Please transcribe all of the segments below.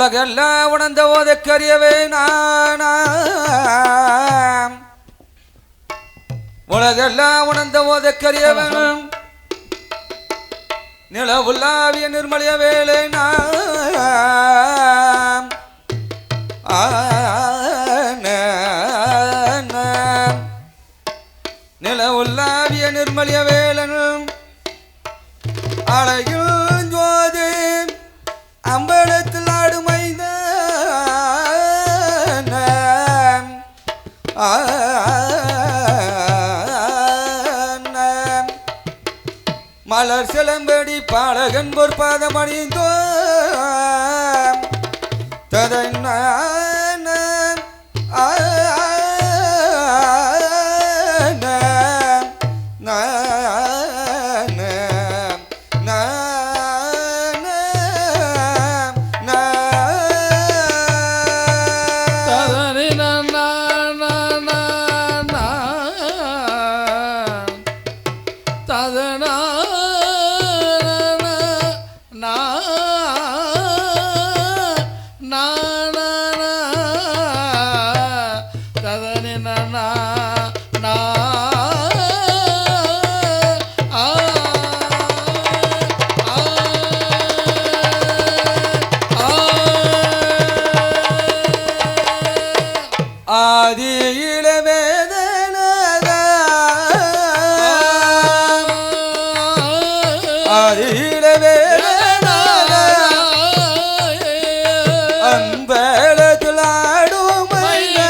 உலகெல்லாம் உணர்ந்த ஓதக்கரியவே நான் உலகெல்லாம் உணர்ந்த ஓதக்கரியவன் நிலவுலாவிய நிர்மலிய வேலை நான் நிலவுலாவிய நிர்மலிய வேலனும் அழகில் ஜோதி அம்பலத்தில் ஆடுமைந்த மலர் சிலம்படி பாலகன் பொற்பாதம் அணிந்தோ ததன் ஆதியில வேதனத ஆதியில வேதனத அம்பலத்தில் ஆடுமையா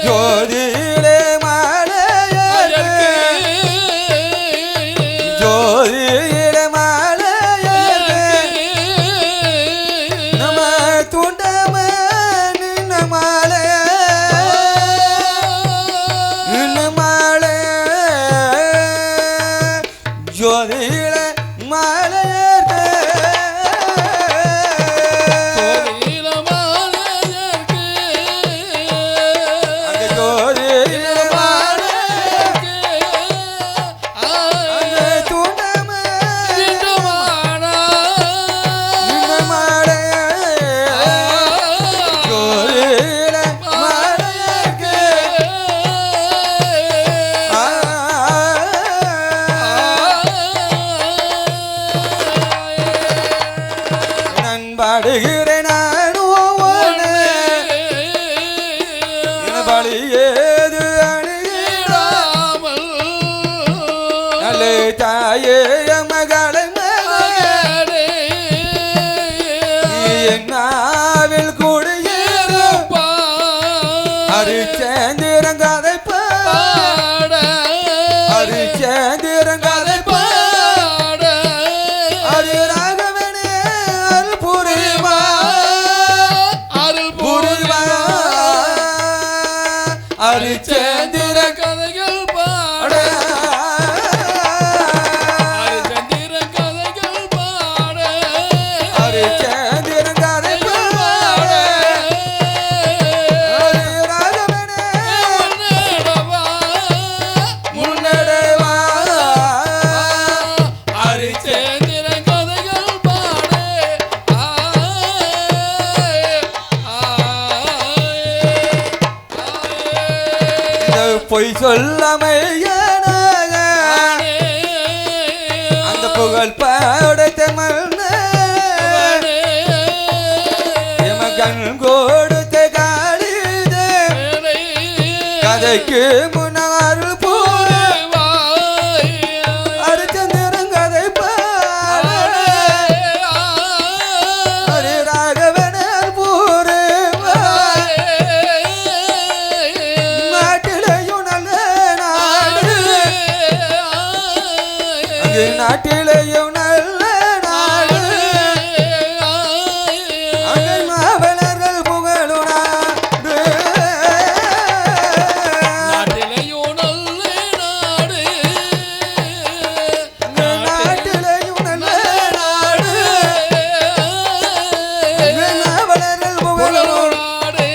ஜோதியிலே மாலையர்க்கு ஜோதியிலே மாலையர்க்கு நம துண்டம ஜோதியில மாலையர்க்கு ஜோதியில மாலையர்க்கு அந்த ஜோதியில மாலையர்க்கு அந்த துண்டம துண்டமான ஜோதியில மாலையர்க்கு பாடுகிறேன் பலியேது அணுகிறாமல் நல்ல தாயே மகளை மகளே என்னாவில் கூடியிருப்பா அரிச்சேந்திரங்காதை பாட அரிச்சேந்திரங்காதை பாட அரி ராகவனே அருள் புரிவா அருள் புரிவா அரிச்சேந்திர கதைகள் பாட அரிச்சேந்திர கதைகள் பாட அரிச்சேந்திர கதை பாட அரி ராகவனே முன்னடவா அரிச்சேந்திர கதைகள் பாட பொய் சொல்லாமையான அந்த புகழ் பாடத்த மகன் கொடுத்த காடித கதைக்கு முன்னாள் அரிச்சந்திரன் கதை பாட ஹரி ராகவனர் பூரே நாட்டிலேயும் நல்ல நாடு அங்கே மாவலர்கள் புகழும் நாடு நாட்டிலேயும் நல்ல நாடு நாட்டிலேயும் நல்ல நாடு அங்கே மாவலர்கள் புகழும் நாடு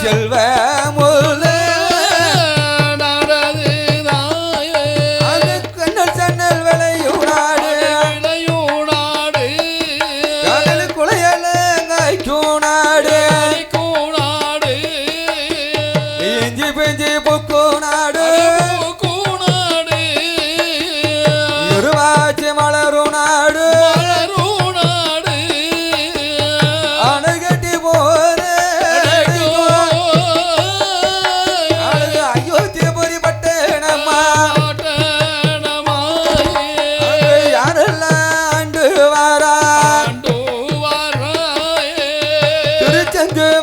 செல்வ முல்லை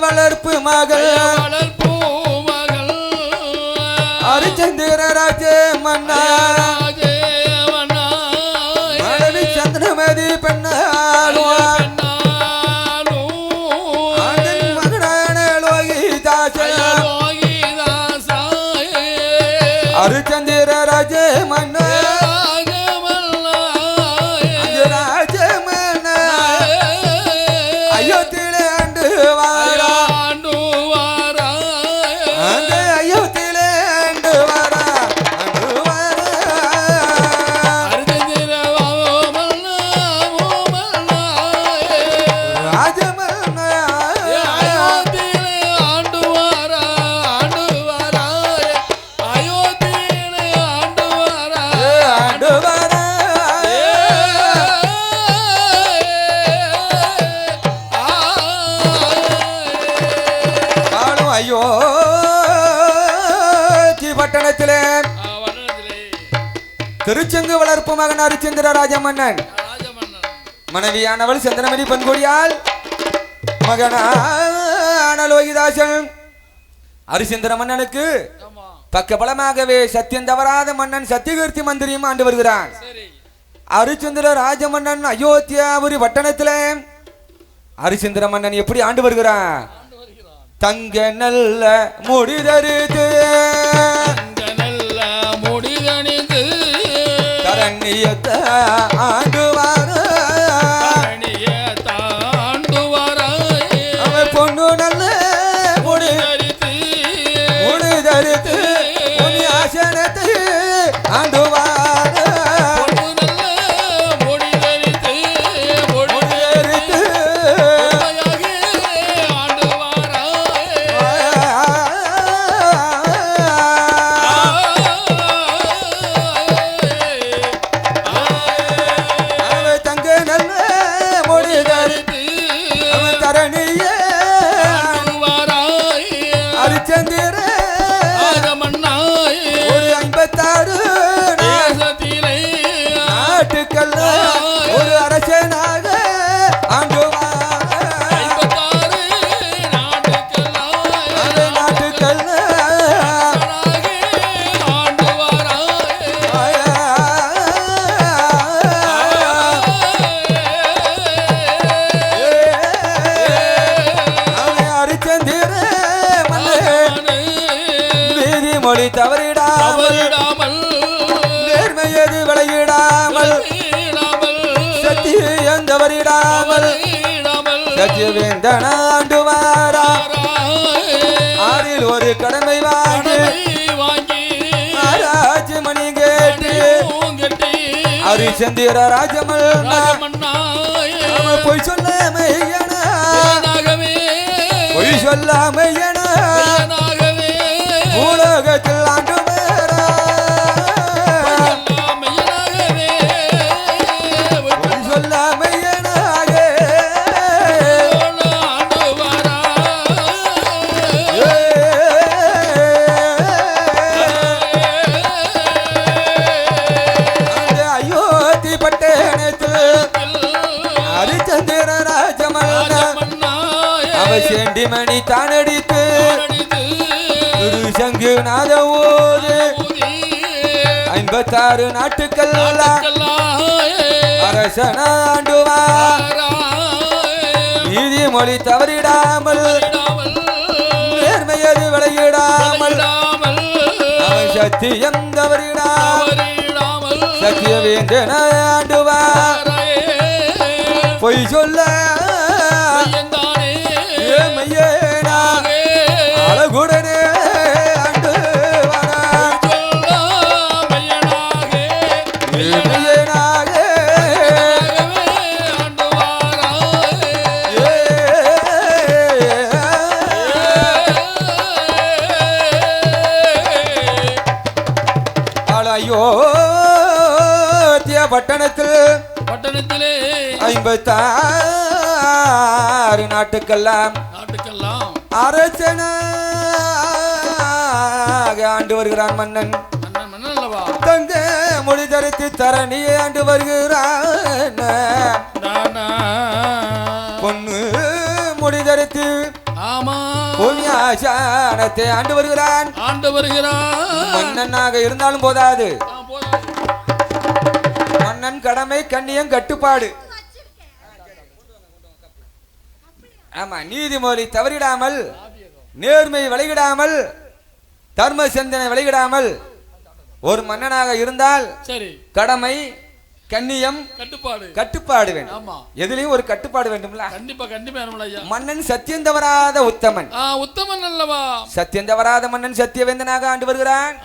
வளர்ப்பு மகள் அரிச்சந்திர ராஜே மன்னா மனைவி சந்திரமதி பெண்ணாலும் மகனான லோகிதாச அரிச்சந்திர ராஜே மன்னா ஐயோ பட்டணத்திலே திருச்செங்கு வளர்ப்பு மகன் ஹரிச்சந்திர ராஜமன்னன் மனைவியானவள் சந்திரமதி பன்கொடியால் மகனான லோகிதாசன் ஹரிச்சந்திர மன்னனுக்கு பக்க பலமாகவே சத்தியம் தவறாத மன்னன் சத்தியகீர்த்தி மந்திரியும் ஆண்டு வருகிறான். ஹரிச்சந்திர ராஜமன்னன் அயோத்தியாபுரி பட்டணத்திலே ஹரிச்சந்திர மன்னன் எப்படி ஆண்டு வருகிறான்? தங்க நல்ல முடிதறிது தரணியத்த ஆண்டுவார அவன் பொண்ணு நல்ல முடிதறித்து ஆசனத்தை ஆண்டுவார ஒரு அரசனாக நாட்டுக்கள் ஹரிச்சந்திர நீதிமொழி தவறிடாமல் நேர்மையது விளையிடாமல் சத்தியந்தவரிடாமல் சத்தியவேந்தன ஆண்டு வாரா ஆறில் ஒரு கடமை வாங்கி ஆராய்ச்சி மணி கேட்டு ஹரிச்சந்திர ராஜமன்னா பொய் சொல்ல மையன பொய் சொல்ல மையன உலகத்தில் ஆண்டு ஹரிச்சந்திர ராஜமன்னா அவசேண்டி மணி தானடித்து சங்கு நாத ஓது 56 நாட்டுக்கள் அரசனாண்டுவா நீதிமொழி தவறிடாமல் நேர்மையது விளையிடாமல் அவன் சத்தியம் தவறிடாமல் சத்தியவேந்தன ஆண்டுவா பொய் சொல்ல அயோத்தியா பட்டணத்திலே 56 நாட்டுக்கெல்லாம் அரசனாக ஆண்டு வருகிறான் மன்னன். தங்க மொழி தரித்து தரணியை ஆண்டு வருகிறான். பொண்ணு மொழி தரித்து ஆசானத்தை ஆண்டு வருகிறான். மன்னனாக இருந்தாலும் போதாது, மன்னன் கடமை கண்ணியம் கட்டுப்பாடு. ஆமா, நீதிமொழி தவறிடாமல், நேர்மை விலகிடாமல், தர்ம சிந்தனை விலகிடாமல் ஒரு மன்னனாக இருந்தால் கடமை கண்ணியம் கட்டுப்பாடு வேண்டும். எதுலயும் ஒரு கட்டுப்பாடு வேண்டும்ல. மன்னன் சத்தியம் தவறாத உத்தமன் அல்லவா? சத்தியம் தவறாத மன்னன் சத்தியவேந்தனாக ஆண்டு வருகிறான்.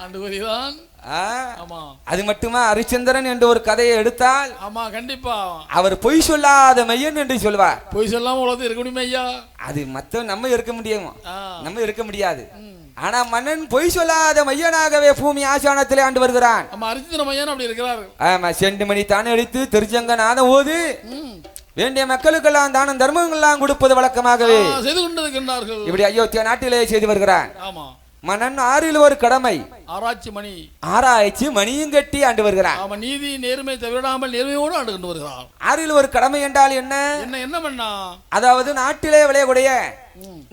அது மட்டுமா, ஹரிச்சந்திரன் என்ற ஒரு கதையை எடுத்தால் கண்டிப்பா அவர் பொய் சொல்லாத மையன் என்று சொல்வார். பொய் சொல்லாம உலகத்தில் இருக்க முடியுமா ஐயா? அது மத்த நம்ம இருக்க முடியுமா? நம்ம இருக்க முடியாது. ஆனா மன்னன் பொய் சொல்லாத மையனாகவே பூமி ஆசானத்திலே ஆண்டு வருகிறான். ஆமா, செண்டுமணி தானே அடித்து திருச்சங்க நாதம் ஓது வேண்டிய மக்களுக்கெல்லாம் தானம் தர்மங்கள்லாம் கொடுப்பது வழக்கமாகவே செய்து கொண்டிருக்கின்றார்கள். இப்படி அயோத்தியா நாட்டிலே செய்து வருகிறான். மன்னன் 6 ஒரு கடமை ஆராய்ச்சி மணியும் கட்டி ஆண்டு வருகிறான். நீதி நேர்மை தவிராமல் நேர்மையோடு ஆண்டு கொண்டு வருகிறான். 6 ஒரு கடமை என்றால் என்ன? என்ன பண்ணா? அதாவது நாட்டிலே விளையக்கூடிய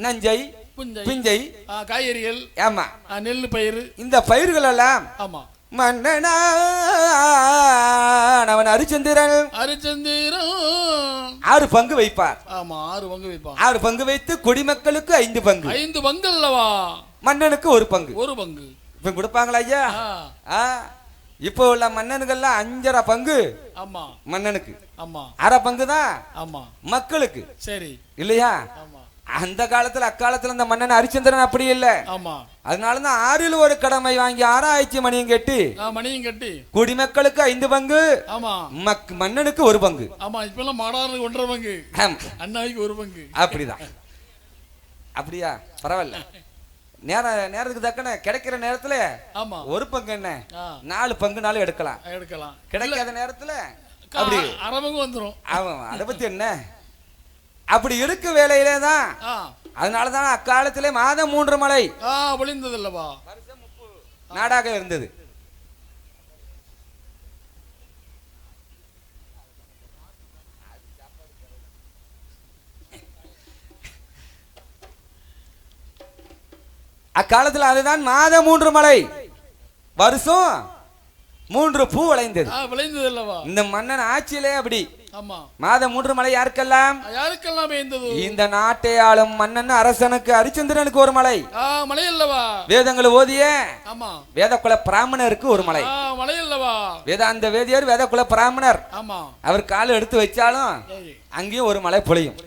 நஞ்சை, பிஞ்சை, காய்கறிகள், ஆமா, நெல் பயிர், இந்த பயிர்கள் எல்லாம் மன்னன் ஹரிச்சந்திரன் 6 பங்கு வைப்பார். 6 பங்கு வைத்து குடிமக்களுக்கு 5 பங்கு. 5 பங்கு அல்லவா? மன்னனுக்கு 1 பங்கு. இப்ப கொடுப்பாங்களா ஐயா? இப்போ உள்ள மன்னனுக்கெல்லாம் 5.5 பங்கு மன்னனுக்கு, 1/2 பங்கு தான் மக்களுக்கு. சரி இல்லையா? அந்த காலத்துல அக்காலத்துல அந்த மன்னன் ஹரிச்சந்திரன் அப்படி இல்ல. அதனாலதான் 6 ஒரு கடமை வாங்கி ஆராய்ச்சி மணியும் கட்டி குடிமக்களுக்கு 5 பங்கு, மன்னனுக்கு 1 பங்கு. அப்படிதான். அப்படியா? பரவாயில்ல. நேரத்துக்கு தக்கன கிடைக்கிற நேரத்துல 1 பங்கு என்ன 4 பங்குனாலும் எடுக்கலாம். கிடைக்காத நேரத்துல அப்படி வந்துரும். ஆமா, அதை பத்தி என்ன? அப்படி இருக்க வேலையிலே தான். அதனாலதான் அக்காலத்திலே மாதம் 3 மழை பொழிந்ததல்லவா நாடாக இருந்தது. அக்காலத்தில் அதுதான் மாதம் 3 மழை, வருஷம் 3 பூ விளைந்தது. இந்த மன்னன் ஆட்சியிலே அப்படி மாதம் 3 மழை யாருக்கெல்லாம் இந்த நாட்டை ஆளும் மன்னன் அரசனுக்கு ஹரிச்சந்திரனுக்கு 1 மழை அல்லவா? வேதங்களை ஓதிய வேதகுல பிராமணருக்கு 1 மழை. வேதாந்த வேதியர் வேதகுல பிராமணர். அவர் காலை எடுத்து வச்சாலும் அங்கேயும் 1 மழை பொழியும்.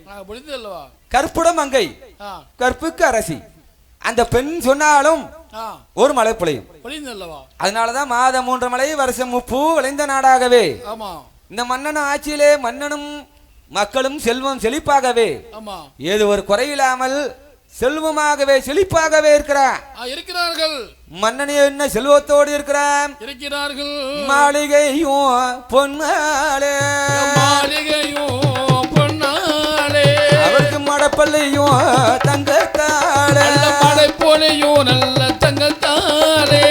கற்புடம் அங்கை, கற்புக்கு அரசி, அந்த பெண் சொன்னாலும் 1 மழை பொழியும். அதனாலதான் மாதம் 3 மழை, வருஷம் 3 பூ விளைந்த நாடாகவே இந்த மன்னனும் ஆட்சியிலே மன்னனும் மக்களும் செல்வம் செழிப்பாகவே ஏது ஒரு குறையில்லாமல் செல்வமாகவே செழிப்பாகவே இருக்கிறார்கள். மன்னனே என்ன செல்வத்தோடு இருக்கிறார்கள். மாளிகையும் பொன்னாலே அவருக்கு மடப்பள்ளியும் தங்கத்தாலே மடைப்பொழியும் நல்ல தங்கத்தாலே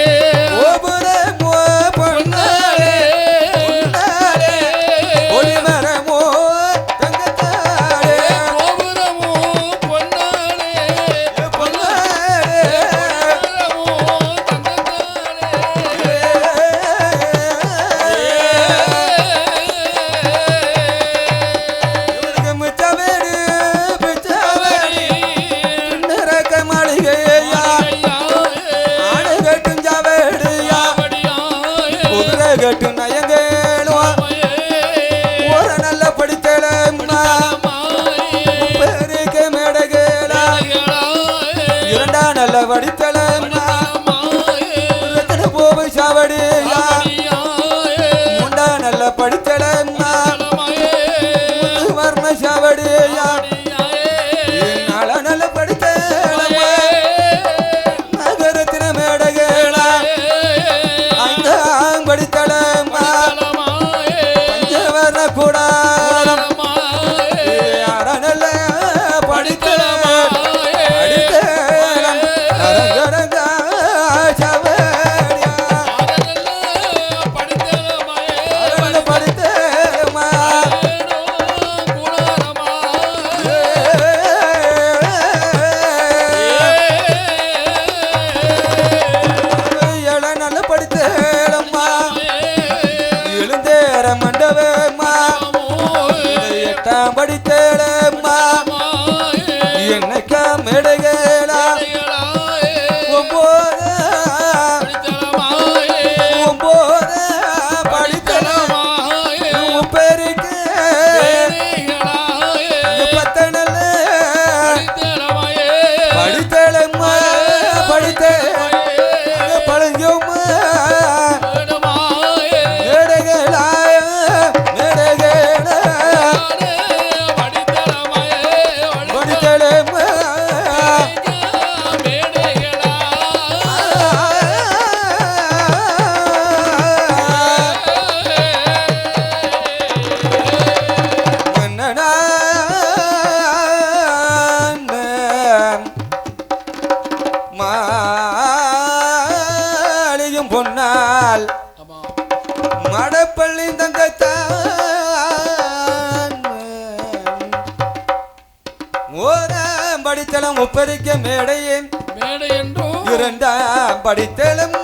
முப்பரிக்க மேடையே மேடை என்றும் இரண்டாம் படித்தளம்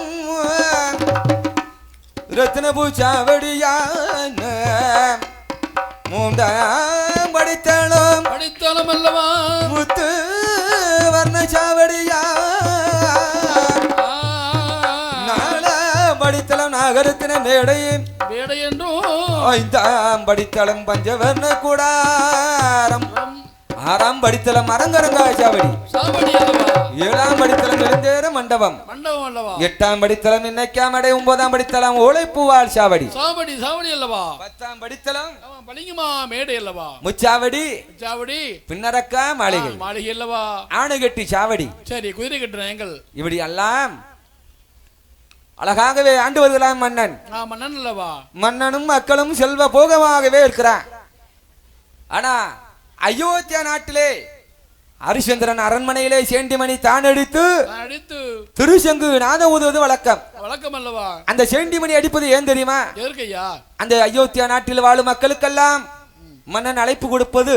ரத்னபூ சாவடியான மூன்றாம் படித்தளம் படித்தளம் அல்லவா முத்து வர்ண சாவடியா நாலாம் படித்தளம் நாகரத்தின மேடையே மேடை என்றும் ஐந்தாம் படித்தளம் பஞ்சவர்ண கூடாரம் ஆறாம் படித்தளம் அரங்கரங்கா சாவடி சாவடி அல்லவா ஏழாம் படித்தளம் எழுந்தேற மண்டபம் மண்டபம் அல்லவா எட்டாம் படித்தளம் இன்னைக்காமடை ஒன்பதாம் படித்தளம் ஓலைப்பூவாள் சாவடி சாவடி சாவடி அல்லவா பத்தாம் படித்தளம் பளிங்குமா மேடை அல்லவா முச்சாவடி சாவடி பின்னரக்கா மாளிகை மாளிகை அல்லவா ஆணுகட்டி சாவடி சரி குதிரை கட்டுறேன் எங்கள் இப்படி எல்லாம் அழகாகவே ஆண்டு வருகிறான் மன்னன் மன்னன் அல்லவா மன்னனும் மக்களும் செல்வ போகமாகவே இருக்கிறான் ஆனா அயோத்தியா நாட்டிலே ஹரிச்சந்திரன் அரண்மனையிலே சேண்டிமணி தான் அடித்து திருசங்கு நாதம் ஊதுவது வழக்கம் வழக்கம் அல்லவா அந்த சேண்டிமணி அடிப்பது ஏன் தெரியுமா எதற்கையா அந்த அயோத்தியா நாட்டில் வாழும் மக்களுக்கெல்லாம் மன்னன் அழைப்பு கொடுப்பது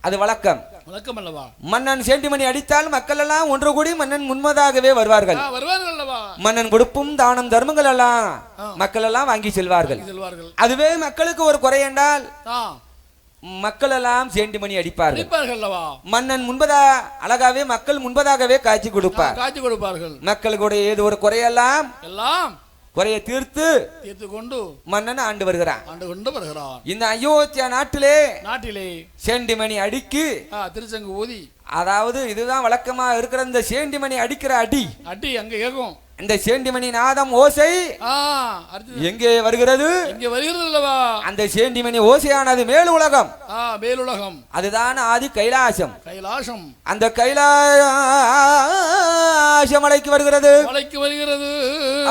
அது வழக்கம் வழக்கம் அல்லவா மன்னன் சேண்டிமணி அடித்தால் மக்கள் எல்லாம் ஒன்று கூடி மன்னன் முன்மதாகவே வருவார்கள் மன்னன் கொடுப்பும் தானம் தர்மங்கள் எல்லாம் மக்கள் எல்லாம் வாங்கி செல்வார்கள் அதுவே மக்களுக்கு ஒரு குறை என்றால் மக்கள் எல்லாம் சேண்டிமணி அடிப்பார்கள் மன்னன் முன்பதா அழகாவே மக்கள் முன்பதாகவே காட்சி கொடுப்பார்கள் மக்களுடைய ஏதோ ஒரு குறையெல்லாம் எல்லாம் குறையை தீர்த்து கொண்டு மன்னன் ஆண்டு வருகிறான் இந்த அயோத்தியா நாட்டிலே சேண்டிமணி அடிக்கு திருச்சங்கு ஊதி அதாவது இதுதான் வழக்கமா இருக்கிற இந்த சேண்டிமணி அடிக்கிற அடி அங்க கேக்கும் இந்த சேண்டிமணி நாதம் ஓசை எங்கே வருகிறது அல்லவா அந்த சேண்டிமணி ஓசையானது மேலுலகம் அதுதான் ஆதி கைலாசம் அந்த கைலாசம் மலைக்கு வருகிறது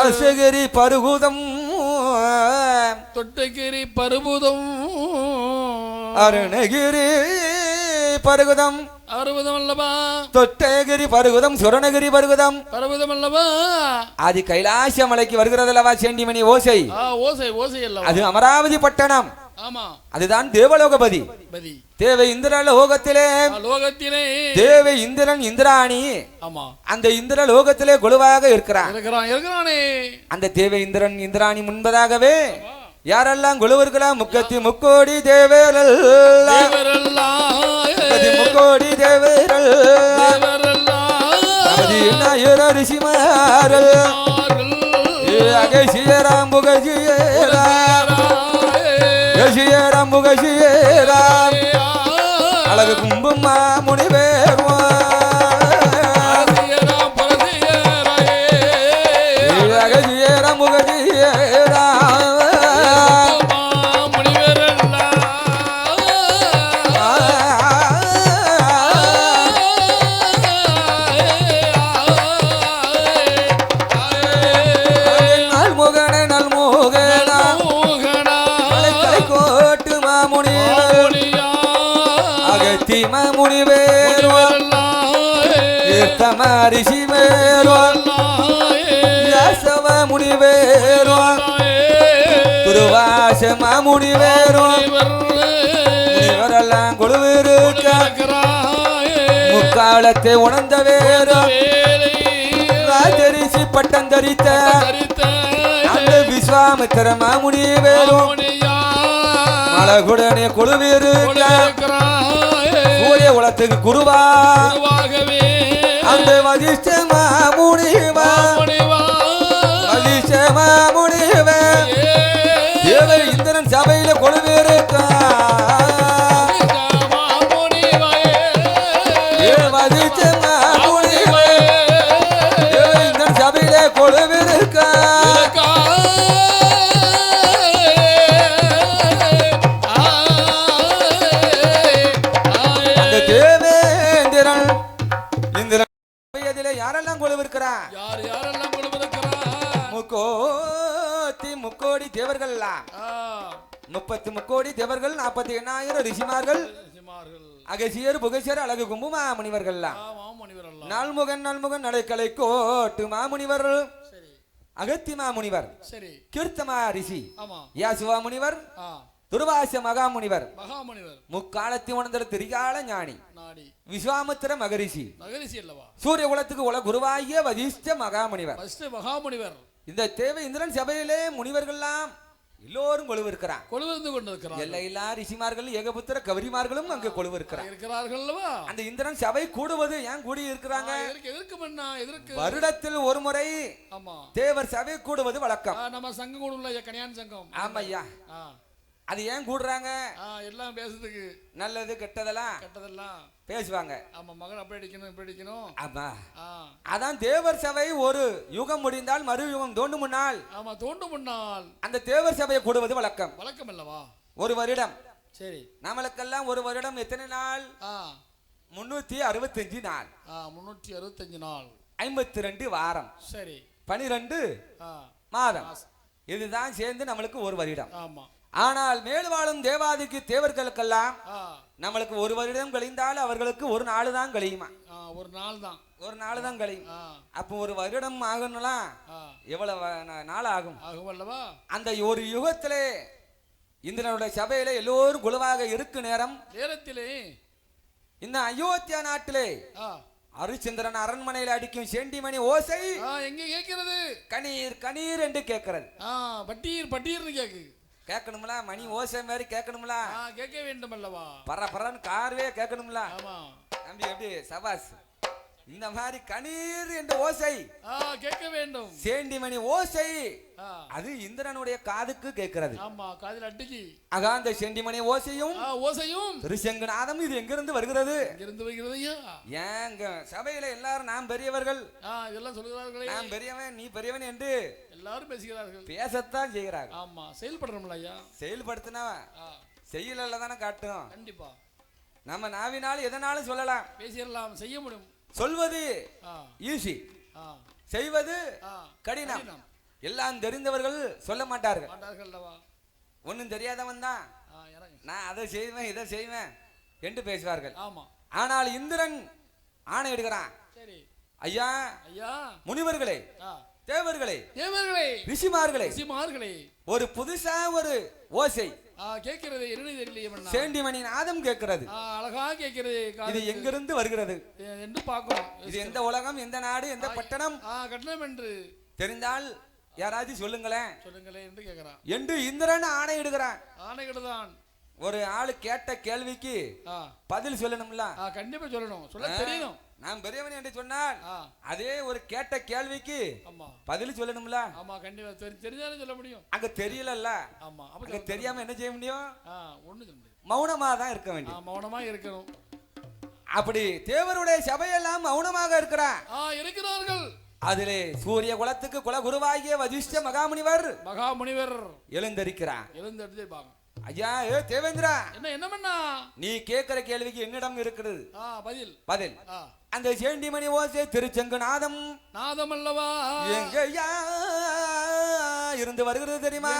அசகிரி பருகுதம் தொட்டகிரி பருபுதம் அருணகிரி பருகுதம் அல்லவா தொட்டகிரி பருகுதம் சுரணகிரி பருகுதம் அல்லவா ஆதி கைலாச மலைக்கு வருகிறது அல்லவா சேண்டிமணி ஓசை அல்லவா அது அமராவதி பட்டணம் ஆமா அதுதான் தேவலோகபதி தேவை இந்திர லோகத்திலே தேவை இந்திரன் இந்திராணி ஆமா அந்த இந்திர லோகத்திலே குழுவாக இருக்கிறானே அந்த தேவை இந்திரன் இந்திராணி முன்பதாகவே யாரெல்லாம் குழுவர்களா முக்கோடி தேவரல் முக்கோடி தேவரல் ரிஷிமாரல் அகசியராம் புகசியராம் புகசியராம் அழகு கும்பும் முனிவேர்வா அகசியராம் புகசியராம் ரிஷி மேர்வசவ முனிவேர்வன் துருவாச மாமுனிவேர்வரெல்லாம் கொழுவிருக்க முக்காலத்தை உணர்ந்த வேறும் ராஜரிஷி பட்டம் தரித்த அந்த விஸ்வாமித்திர மாமுனிவேரும் அழகுடனே கொழுவிருக்க சூரிய குலத்துக்கு குருவாகவே அந்த வதிஷ்ட மாமுனிவா வதிஷ்ட மாமுனிவா தேவை இந்திரன் சபையில கொழுவிருக்கா வதிஷ்ட மாமுனிவா தேவை இந்திரன் சபையில கொழுவிருக்கா முக்கோடி தேவர்கள் 30 முக்கோடி தேவர்கள் 48,000 ரிஷிமார்கள் அகசியர் புகசியர் அழகு கும்பு மாமுனிவர்கள் நால்முகன் நடைக்கலை கோட்டு மாமுனிவர் அகத்தி மாமுனிவர் கீர்த்தமா ரிஷி யாசுவா முனிவர் துர்வாச மகாமுனிவர் மகாமுனிவர் முக்காலத்தி உணர்ந்த திரிகால ஞானி நாடி விஸ்வாமித்திர மகரிஷி மகரிஷி அல்லவா சூரிய குலத்துக்கு உல குருவாகிய வசிஷ்ட மகாமுனிவர் மகாமுனிவர் இந்த தேவை இந்திரன் சபையிலே முனிவர்கள்லாம் எல்லோரும் கொழுவிருக்கிறான் கொழுவிருந்து கொண்டிருக்கிறார் எல்லா ரிஷிமார்கள் ஏகபுத்திர கவரிமார்களும் அங்கு கொழுவிருக்கிறார்கள் அந்த இந்திரன் சபை கூடுவது ஏன் கூடி இருக்கிறாங்க வருடத்தில் ஒரு முறை தேவர் சபை கூடுவது வழக்கம் நம்ம சங்கம் கூடும்ல கல்யாண சங்கம் ஆமையா அது ஏன் கூடுறாங்க எல்லாம் பேசுறதுக்கு நல்லது கெட்டதெல்லாம் பேசுவாங்க ஆமா மகன் அப்படி அடிக்கணும் இப்படி அடிக்கணும் ஆமா அதான் தேவர் சபை ஒரு யுகம் முடிந்தால் மறு யுகம் தோண்டும் முன்னால் ஆமா தோண்டும் முன்னால் அந்த தேவர் சபையை கூடுவது வழக்கம் அல்லவா ஒரு வருடம் சரி நம்மளுக்கெல்லாம் ஒரு வருடம் எத்தனை நாள் 365 நாள் 365 நாள் 52 வாரம் சரி 12 மாதம் இதுதான் சேர்ந்து நம்மளுக்கு ஒரு வருடம் ஆமா ஆனால் மேல் வாழும் தேவாதிக்கு தேவர்களுக்கெல்லாம் நம்மளுக்கு ஒரு வருடம் கழிந்தால் அவர்களுக்கு ஒரு நாள் தான் கழியுமா ஒரு நாள் தான் கழியும் அப்போ ஒரு வருடம் ஆகணும்லாம் எவ்வளவு நாள் ஆகும் அல்லவா அந்த ஒரு யுகத்திலே இந்திரனுடைய சபையில எல்லோரும் குழுவாக இருக்கு நேரத்திலே இந்த அயோத்தியா நாட்டிலே அரிச்சந்திரன் அரண்மனையில் அடிக்கும் செண்டிமணி ஓசை எங்க கேட்கிறது கணீர் கணீர் என்று கேட்கிறது பட்டீர் பட்டீர்னு கேட்கணும்ல மணி ஓசை மாதிரி கேட்கணும்ல கேட்க வேண்டும் அல்லவா பரன்னு கார்வே கேட்கணும்ல தம்பி எப்படி சபாஸ் இந்த மாதிரி கணீர் என்ற ஓசை கேட்க வேண்டும் சேண்டிமணி ஓசை அது இந்திரனுடைய காதுக்கு கேட்கிறது ஆமா காதில் அட்டிக்கு அந்த செண்டிமணி ஓசையும் திருசங்கநாதம் இது எங்கிருந்து வருகிறது ஏங்க சபையில எல்லாரும் நாம் பெரியவர்கள் இதெல்லாம் சொல்கிறார்களே நான் பெரியவன் நீ பெரியவன் என்று எல்லாரும் பேசுகிறார்கள் பேசத்தான் செய்கிறார்கள் ஆமா செயல்படுறோம்ல ஐயா செயல்படுத்தினா செயலில் தானே காட்டும் கண்டிப்பா நம்ம நாவினாலும் எதனாலும் சொல்லலாம் பேசிடலாம் செய்ய முடியும் சொல்வது ஈஸி செய்வது கடினம் எல்லாம் தெரிந்தவர்கள் சொல்ல மாட்டார்கள் ஒன்னும் தெரியாதவன் தான் நான் அதை செய்வேன் இதை செய்வேன் என்று பேசுவார்கள் ஆனால் இந்திரன் ஆணையிடுகிறான் ஐயா முனிவர்களே தேவர்களே ரிஷிமார்களே ஒரு புதுசா ஒரு ஓசை கேட்கிறது என்ன தெரியலையே சேண்டிமணி நாதம் கேட்கிறது அழகா கேட்கிறது இது எங்கிருந்து வருகிறது என்று பார்க்கணும் இது எந்த உலகம் எந்த நாடு எந்த பட்டணம் கட்டணம் என்று தெரிந்தால் யாராச்சும் சொல்லுங்களேன் என்று கேட்கிறான் என்று இந்திரன் ஆணையிடுகிறான் ஆணையிடுதான் ஒரு ஆளு கேட்ட கேள்விக்கு பதில் சொல்லணும்ல கண்டிப்பா சொல்லணும் சொல்ல தெரியணும் நான் பெரியவன் என்று சொன்னால் அதே ஒரு கேட்ட கேள்விக்கு பதில் சொல்லணும்ல ஆமா கண்டிப்பா தெரிஞ்சாலே சொல்ல முடியும் அங்க தெரியலல்ல ஆமா அங்க தெரியாம என்ன செய்ய முடியும் ஒண்ணு சொல்ல முடியும் மௌனமா தான் இருக்க வேண்டியது மௌனமா இருக்கணும் அப்படி தேவருடைய சபையெல்லாம் மௌனமாக இருக்கிறார்கள் அதிலே சூரிய குலத்துக்கு குல குருவாகிய வசிஷ்ட மகாமுனிவர் எழுந்திருக்கிறார் ஐயா தேவேந்திரா என்ன பண்ணா நீ கேட்கிற கேள்விக்கு என்னிடம் இருக்கிறது பதில் ஆ அந்த சேண்டிமணி ஓசை திருச்சங்கநாதம் நாதம் அல்லவா எங்கயா இருந்து வருகிறது தெரியுமா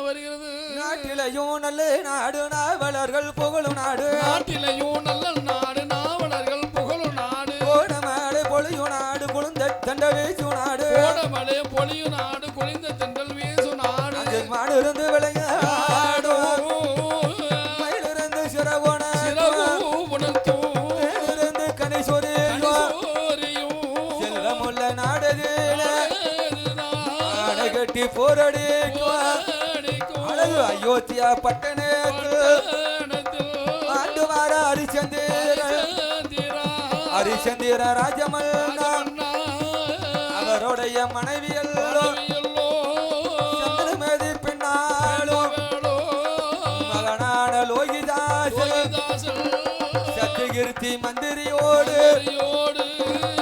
வருகிறது நாட்டிலையும் நல்ல நாடு நாவலர்கள் புகழும் நாடு நாட்டிலையும் நல்ல நாடு நாவலர்கள் புகழும் நாடு கோடமலை பொழியும் நாடு குளிர்ந்த தண்டல் வீசும் நாடு கோடமலை பொழியும் நாடு குளிர்ந்த தண்டல் வீசும் நாடு மாடு இருந்து விளையாடு மயிலிருந்து சிறகுண செல்லமுள்ள நாடதில் கட்டி போரடி அழகு அயோத்தியா பட்டணத்தில் ஆண்டு வார ஹரிச்சந்திர ராஜமல்ல அவருடைய மனைவியல் சந்திரமேதி பின்னாலும் மகனான லோகிதாசன் சத்தியகிருத்தி மந்திரியோடு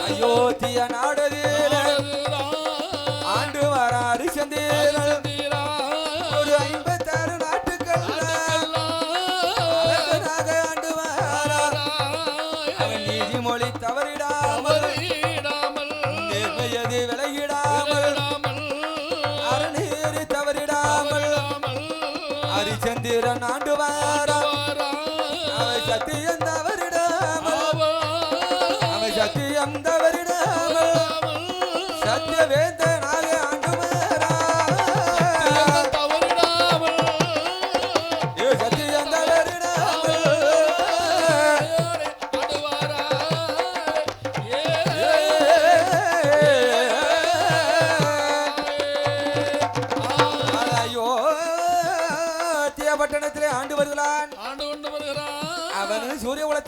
அயோத்திய நாடதில் ஆண்டு வர ஹரிச்சந்திரன் ஒரு 56 நாட்டுகள் ஆண்டு வர அவன் நீதிமொழி தவறிடாமல் நேர்மையது விலகிடாமல் அறநீதி தவறிடாமல் ஹரிச்சந்திரன் ஆண்டு வர அவன் சத்தியம் தவறிடாமல் அவன் சத்தியம் தவறிடாமல் சத்தியவேந்தனாக ஆண்டு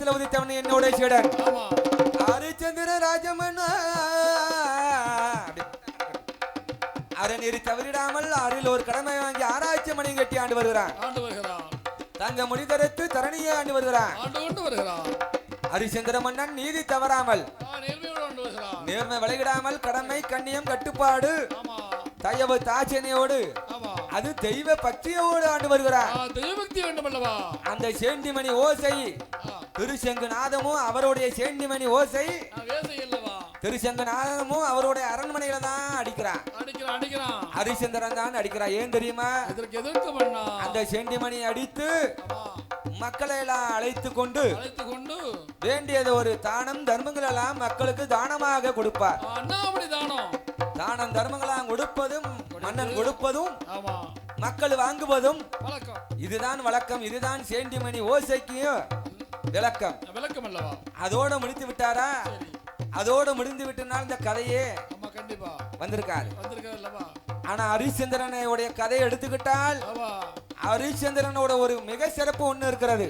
காலத்துல உதித்தவன் என்னோட சீடன் ஆமா ஹரிச்சந்திர ராஜமன்னா அரணி தவறிடாமல் ஆறில் ஒரு கடமை வாங்கி ஆராய்ச்சி மணி கட்டி ஆண்டு வருகிறான் தங்க முடிதரத்து தரணியை ஆண்டு வருகிறான் ஹரிச்சந்திர மன்னன் நீதி தவறாமல் நேர்மை விளையிடாமல் கடமை கண்ணியம் கட்டுப்பாடு தயவு தாட்சணியோடு அது தெய்வ பக்தியோடு ஆண்டு வருகிறார். தெய்வபக்தி வேண்டும் அல்லவா? அந்த சேண்டிமணி ஓசை திருசெங்குநாதமும் அவருடைய சேண்டிமணி ஓசை திருசெங்குநாதமும் அவருடைய அரண்மனையில தான் அடிக்கிறான். ஹரிச்சந்திரன் தான் அடிக்கிறான். ஏன் தெரியுமா? அந்த சேண்டிமணி அடித்து மக்களை எல்லாம் அழைத்து கொண்டு வேண்டியது ஒரு தானம் தர்மங்கள் எல்லாம் மக்களுக்கு தானமாக கொடுப்பார். தானம் தர்மங்களாம் கொடுப்பதும் மன்னன் கொடுப்பதும் மக்கள் வாங்குவதும் இதுதான் வழக்கம். இதுதான் சேண்டிமணி ஓசைக்கும் விளக்கம். அதோட முடித்து விட்டாரா? அதோட முடிந்து விட்டனால் இந்த கதையே வந்திருக்காரு. ஆனா ஹரிச்சந்திரனுடைய கதையை எடுத்துக்கிட்டால் ஹரிச்சந்திரனோட ஒரு மிக சிறப்பு ஒண்ணு இருக்கிறது.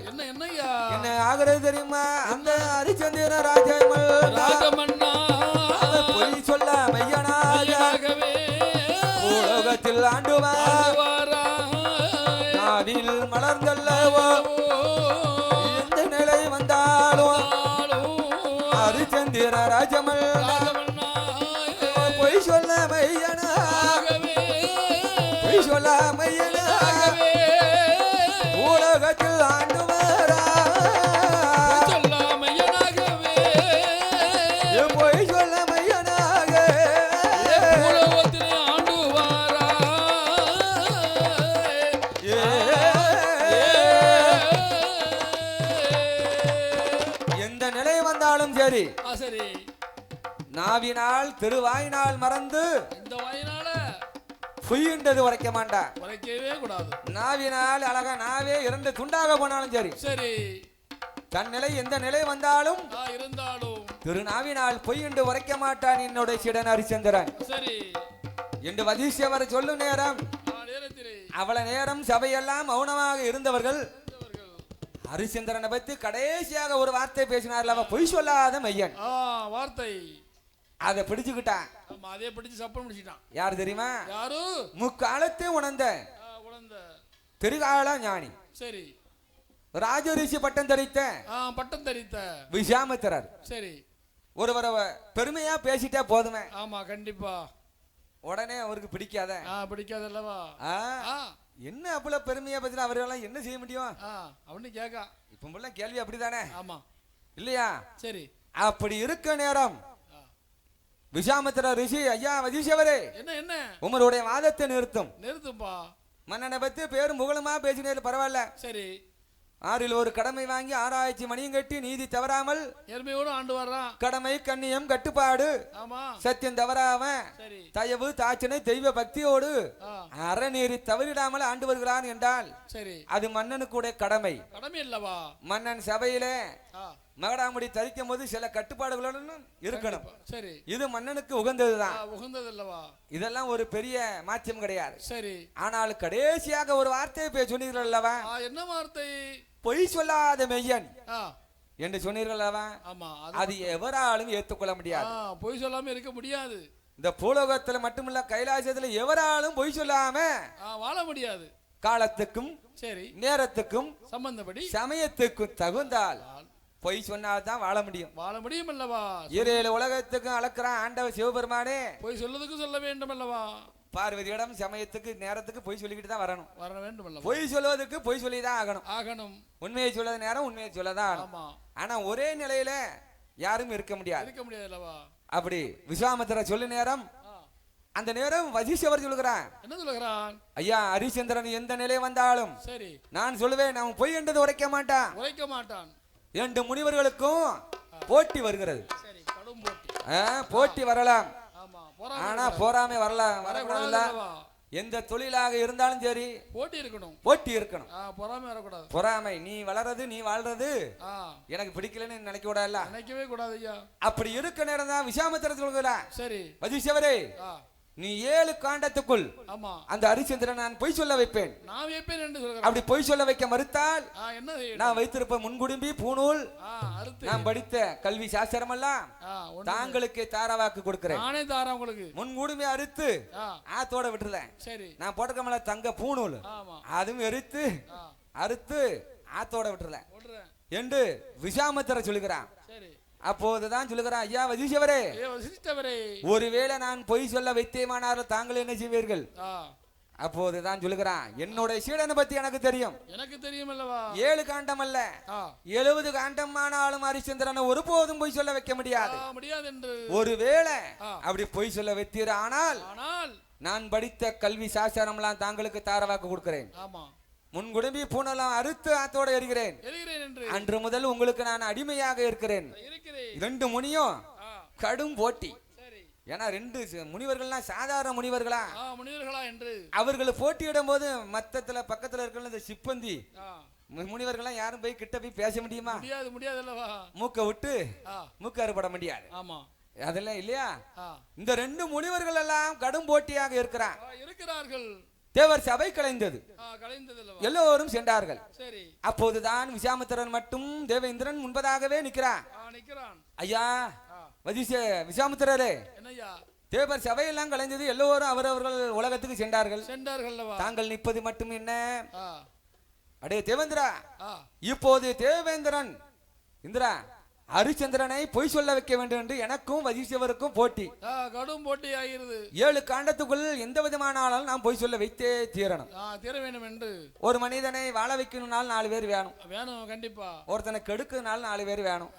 என்ன ஆகிறது தெரியுமா? அந்த ஹரிச்சந்திர ராஜமன்னா பொய் சொல்ல மையனாகவே உலகத்தில் ஆண்டுவாரில் மலர்ந்தல்லவோ எந்த நிலை வந்தாலும் ஹரிச்சந்திர ராஜமன்னா பொய் சொல்ல மையனாகவே பொய் சொல்ல மையனாகவே உலகத்தில் ஆண்டுவாரா பொய் சொல்ல மையனாக எந்த நிலை வந்தாலும் சரி நாவினால் திருவாயினால் மறந்து இந்த வாயினால பொய்ன்றது உரைக்க மாட்டா. உரைக்கவே கூடாது. நாவினால் அழகா நாவே இரண்டு துண்டாக போனாலும் சரி சரி தன் நிலை எந்த நிலை வந்தாலும் இருந்தாலும் திருநாவினால் பொய் என்று உரைக்க மாட்டான் என்னுடைய சீடன் ஹரிச்சந்திரன். சரி என்று வதிஷ்யவர் சொல்லும் நேரம் அவ்வளவு நேரம் சபையெல்லாம் மௌனமாக இருந்தவர்கள் ஹரிச்சந்திரனை பத்தி கடைசியாக ஒரு வார்த்தை பேசினார். அவ பொய் சொல்லாத மையன் வார்த்தை அதை பிடிச்சுக்கிட்டான். அதே பிடிச்சு சப்பம் முடிச்சிட்டான். யாரு தெரியுமா? யாரு? முக்காலத்தை உணர்ந்த திருகால ஞானி. சரி ராஜரிஷி பட்டம் தரித்த விசாமித்திரர். சரி ஒருவரை பெருமையா பேசிட்டா போதுமே. ஆமா கண்டிப்பா. உடனே அவருக்கு பிடிக்காத அல்லவா? என்ன அவ்வளவு பெருமையா பேசினா அவரெல்லாம் என்ன செய்ய முடியும் அப்படின்னு கேட்க இப்ப கேள்வி அப்படித்தானே? ஆமா இல்லையா? சரி அப்படி இருக்க நேரம் விசாமித்திர ரிஷி ஐயா வதிஷவரே என்ன உங்களுடைய வாதத்தை நிறுத்தும்பா. மன்னனை பத்தி பேரும் புகழுமா பேசினது பரவாயில்ல. சரி ஆறில் ஒரு கடமை வாங்கி ஆராய்ச்சி மணியும் கட்டி நீதி தவறாமல் நேர்மையோடு ஆண்டு வர்றான். கடமை கண்ணியம் கட்டுப்பாடு சத்தியம் தவறாம தயவு தாட்சணை தெய்வ பக்தியோடு அறநீறி தவறிடாமல் ஆண்டு வருகிறான் என்றால் சரி அது மன்னனுக்கு கடமை அல்லவா? மன்னன் சபையிலே மகடாமுடி தரிக்கும் போது சில கட்டுப்பாடுகளுடன் இருக்கணும். சரி இது மன்னனுக்கு உகந்ததுதான். இதெல்லாம் ஒரு பெரிய மாற்றம் கிடையாது. சரி ஆனால் கடைசியாக ஒரு வார்த்தையை சொன்னீர்கள் அல்லவா? என்ன வார்த்தை? பொய் சொல்லாத மெய்யன் என்று சொன்னீர்கள் அல்லவா? அது எவராலும் ஏற்றுக்கொள்ள முடியாது. பொய் சொல்லாம இருக்க முடியாது. இந்த பூலோகத்துல மட்டுமல்ல கைலாசத்துல எவராலும் பொய் சொல்லாம வாழ முடியாது. காலத்துக்கும் சரி நேரத்துக்கும் சம்பந்தப்படி சமயத்துக்கும் தகுந்தால் பொய் சொன்னால்தான் வாழ முடியும் அல்லவா? ஏழு உலகத்துக்கும் அளக்கிறான் ஆண்டவர் சிவபெருமானே. பொய் சொல்லதுக்கும் சொல்ல வேண்டும் அல்லவா? பார்வதியிடம் சமயத்துக்கு நேரத்துக்கு பொய் சொல்லிக்கிட்டு தான் வர வேண்டும் அல்லவா? பொய் சொல்வதற்கு பொய் சொல்லிதான் ஆகணும். உண்மையை சொல்லது நேரம் உண்மையை சொல்லதான். ஆனா ஒரே நிலையில யாரும் இருக்க முடியாது அல்லவா? அப்படி விஸ்வாமித்திர சொல்லு நேரம் அந்த நேரம் வசிஷ்டவர் சொல்லுகிறான். என்ன சொல்லுகிறான்? ஐயா ஹரிச்சந்திரன் எந்த நிலை வந்தாலும் சரி நான் சொல்லுவேன் அவன் பொய் என்றது உரைக்க மாட்டான். இரண்டு முனிவர்களுக்கும் போட்டி வருகிறது. போட்டி வரலாம். ஆனா போராமை வரலாம். எந்த தொழிலாக இருந்தாலும் சரி போட்டி இருக்கணும். பொறாமை நீ வளர்றது நீ வாழ்றது எனக்கு பிடிக்கலன்னு நினைக்க கூடாது. அப்படி இருக்க நேரம் தான் விசாமித்திரன் சொல்கிறார். சரி வதிஷ்டவரே நீ 7 காண்டத்துக்குள் ஆமா அந்த ஹரிச்சந்திரன் நான் பொய் சொல்ல வைப்பேன். நான் வைப்பேன் என்று சொல்கிறேன். அப்படி பொய் சொல்ல வைக்க மறுத்தால் என்ன செய்யணும்? நான் வைத்திருப்ப முன்குடும்பி பூணூல் அறுத்து நான் படித்த கல்வி சாஸ்திரம் எல்லாம் தாங்களுக்கு தாராவாக்கு கொடுக்கிறேன். நானே தாரா உங்களுக்கு. முன்குடுமி அறுத்து ஆத்தோட விட்டுறேன். சரி. நான் போட்டுக்கமல தங்க பூணூல் அதுவும் எரித்து அறுத்து ஆத்தோட விட்டுறேன் என்று விசாமத்திர சொல்லுகிறான். அப்போதுதான் சொல்லுகிறான், ஐயா வசிஷ்டவரே, ஒருவேளை நான் பொய் சொல்ல வைத்தேமானாலும் தாங்கள் என்ன செய்வீர்கள்? அப்போதுதான் சொல்லுகிறான், என்னோட சீடனை பத்தி எனக்கு தெரியும். எனக்கு தெரியும் அல்லவா? 7 காண்டம் அல்ல 70 காண்டம் ஆனாலும் ஹரிச்சந்திரனை ஒருபோதும் பொய் சொல்ல வைக்க முடியாது. என்று ஒருவேளை அப்படி பொய் சொல்ல வைத்தீர் ஆனால் நான் படித்த கல்வி சாஸ்திரம்லாம் தாங்களுக்கு தாரவாக்கு கொடுக்கிறேன். முன்குடும்பி பூனெல்லாம் அறுத்து ஆத்தோட எரிகிறேன். அன்று முதல் உங்களுக்கு நான் அடிமையாக இருக்கிறேன். 2 முனியும் கடும் போட்டி. ஏன்னா 2 முனிவர்கள்லாம் சாதாரண முனிவர்களா என்று அவர்கள் போட்டியிடும் போது மத்தத்துல பக்கத்துல இருக்கிற சிப்பந்தி முனிவர்கள்லாம் யாரும் போய் கிட்ட போய் பேச முடியுமா? முடியாது. மூக்க விட்டு மூக்க அறுபட முடியாது. அதெல்லாம் இல்லையா? இந்த 2 முனிவர்கள் எல்லாம் கடும் போட்டியாக இருக்கிறார்கள். தேவர் சபை கலைந்தது. எல்லோரும் சென்றார்கள். அப்போதுதான் விசாமித்திரன் மட்டும் தேவேந்திரன் முன்பதாகவே நிற்கிறான். ஐயா விசாமித்திரரே, தேவர் சபையெல்லாம் கலைந்தது, எல்லோரும் அவரவர்கள் உலகத்துக்கு சென்றார்கள். தாங்கள் நிற்பது மட்டும் என்ன? அடே தேவேந்திரா, இப்போது தேவேந்திரன் இந்திரா ஹரிச்சந்திரனை பொய் சொல்ல வைக்க வேண்டும் என்று எனக்கும் வசிஷ்டவருக்கும் போட்டி. கடும் போட்டி ஆகிறது. 7 காண்டத்துக்குள் எந்த விதமானாலும் நான் பொய் சொல்ல வைத்தே தீர வேண்டும் என்று. ஒரு மனிதனை வாழ வைக்கணும்னாலும் 4 பேர் வேணும். கண்டிப்பா. ஒருத்தனை கெடுக்கனாலும் 4 பேர் வேணும்.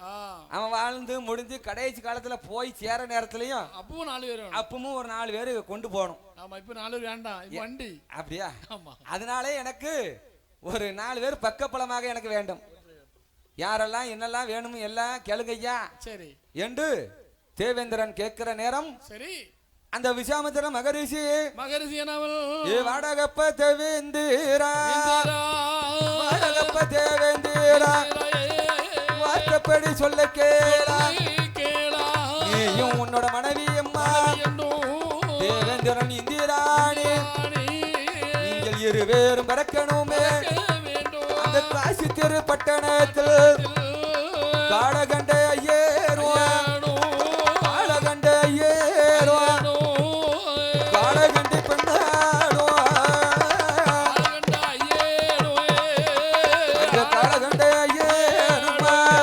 அவன் வாழ்ந்து முடிஞ்சு கடைசி காலத்துல போய் சேர நேரத்திலையும் அப்பவும் 4 பேர் வேணும். அப்பவும் ஒரு 4 பேர் கொண்டு போகணும். இப்ப 4 பேர் வேண்டாம், வண்டி. அப்படியா? அதனாலே எனக்கு ஒரு 4 பேர் பக்கப்பலமாக எனக்கு வேண்டும். யாரெல்லாம் என்னெல்லாம் வேணும் எல்லாம் கேளுங்கய்யா. சரி என்று தேவேந்திரன் கேட்கிற நேரம் சரி அந்த விசாமித்திர மகரிஷி வாடகப்ப தேவேந்திரா வார்த்தைப்படி சொல்ல கேளா, நீயும் உன்னோட மனைவி அம்மா தேவேந்திரன் இந்திராணி நீங்கள் இருவேறும் பறக்கணுமே. அந்த காசி திரு பட்டணத்தில் காளகண்ட ஐயேருவான், காளகண்ட ஐயேருவான், காளகண்டி பெண்ணாடுவான், அந்த காளகண்ட ஐயேருவான்.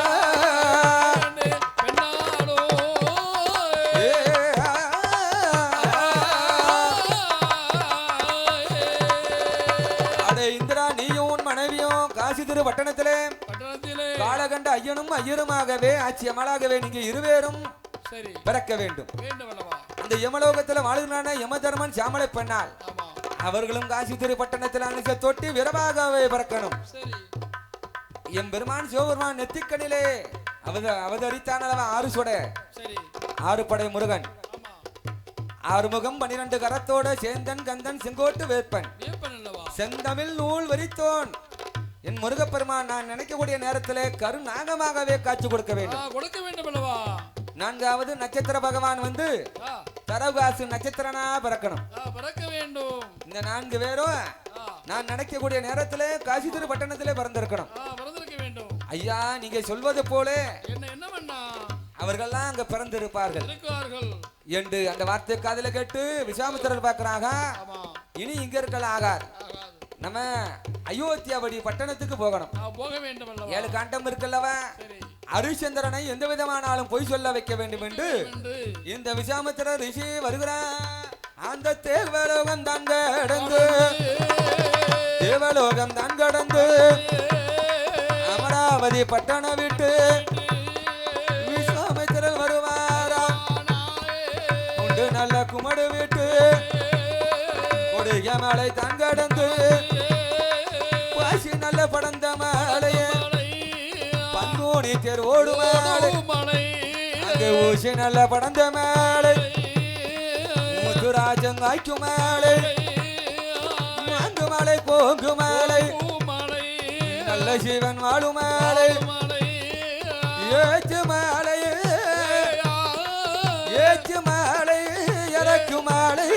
அடே இந்திரா, நீயும் உன் மனைவியும் காசி திரு பட்டணத்திலே காளகண்ட ஐயனும் ஐயருமாகவே ஆட்சியமலாகவே நீங்க இருவேறும் பிறக்க வேண்டும். அந்த யமலோகத்தில் வாழ்கிறான யமதர்மன் சாமலை பெண்ணால் அவர்களும் காசி திரு பட்டணத்தில் அனுச தொட்டி விரவாகவே பிறக்கணும். எம்பெருமான் சிவபெருமான் நெத்திக்கணிலே அவதரித்தான் அல்லவா 6 சுட 6 படை முருகன், 6 முகம் 12 கரத்தோட சேந்தன் கந்தன் செங்கோட்டு வேப்பன் செந்தமிழ் நூல் வரித்தோன் என் முருகப்பெருமான் நான் நினைக்கக்கூடிய நேரத்திலே கருநாகமாகவே காட்சி கொடுக்க வேண்டும். 4வது நட்சத்திர பகவான் வந்து தரகாசு நட்சத்திரனா பிறக்கணும். இந்த 4 பேரும் நான் நினைக்கக்கூடிய நேரத்திலே காசி திரு பட்டணத்திலே பிறந்திருக்கணும். ஐயா நீங்க சொல்வது போல அவர்கள்லாம் அங்க பிறந்திருப்பார்கள் என்று அந்த வார்த்தை காதில கேட்டு விசாமித்திரர் பார்க்கிறாங்க. இனி இங்க இருக்கலாம் ஆகாது, நம்ம அயோத்தியாபடி பட்டணத்துக்கு போகணும். 7 காண்டம் இருக்குல்லவா? ஹரிச்சந்திரனை எந்த விதமானாலும் பொய் சொல்ல வைக்க வேண்டும் என்று இந்த விசாமித்திர ரிஷி வருகிறார். அந்த தேவலோகம் தான் கடந்து அமராவதி பட்டணம் விட்டு விசாமித்திரர் வருவாரா. உண்டு நல்ல குமடு விட்டு கொடிய மலை தான் கடந்து பாசி நல்ல படந்த மலையே பங்கூனி தெருவோடு மலை அங்கே ஊசி நல்ல படந்த மலை முத்துராஜன் ஆய்க்கு மலை மாங்கு மலை கோங்கு மலை நல்ல சிவன் வாழு மலை ஏற்று மலை இறக்கு மலை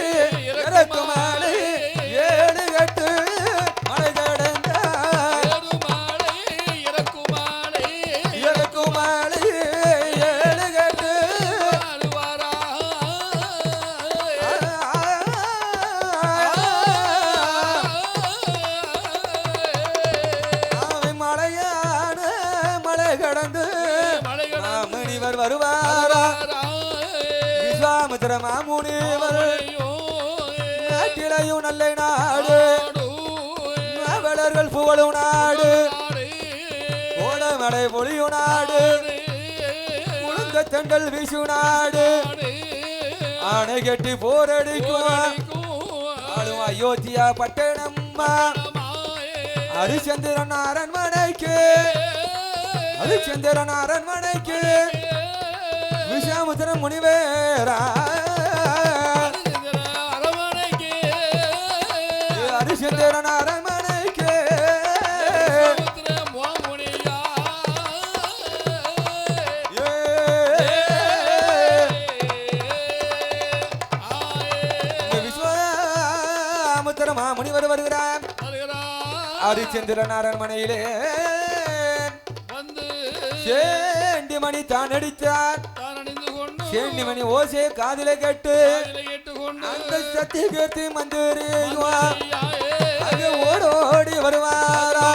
வருகிறார் விஸ்வாமித்திர மாமுனிவர் நாட்டிலையும் நல்ல நாடு நாவலர்கள் புகழும் நாடு கோடமடை பொழியும் நாடு முழுந்த தெண்டல் வீசும் நாடு ஆணை கட்டி போரடிக்கும் ஆளும் அயோத்தியா பட்டணம்மா ஹரிச்சந்திரன் அரண்மனைக்கு ஹரிச்சந்திரன் அரண்மனைக்கு விஸ்வாமித்திர முனிவேரா ஹரிச்சந்திரன் அரண்மனைக்கு விஸ்வாமித்திர முனிவர் வருகிறார் ஹரிச்சந்திரன் அரண்மனையிலே சேண்டி மணி தான் அடித்தார் சேண்டி மணி ஓசே காதில கேட்டு அந்த சத்தியகீர்த்தி மந்திரி ஓடோடி வருவாரா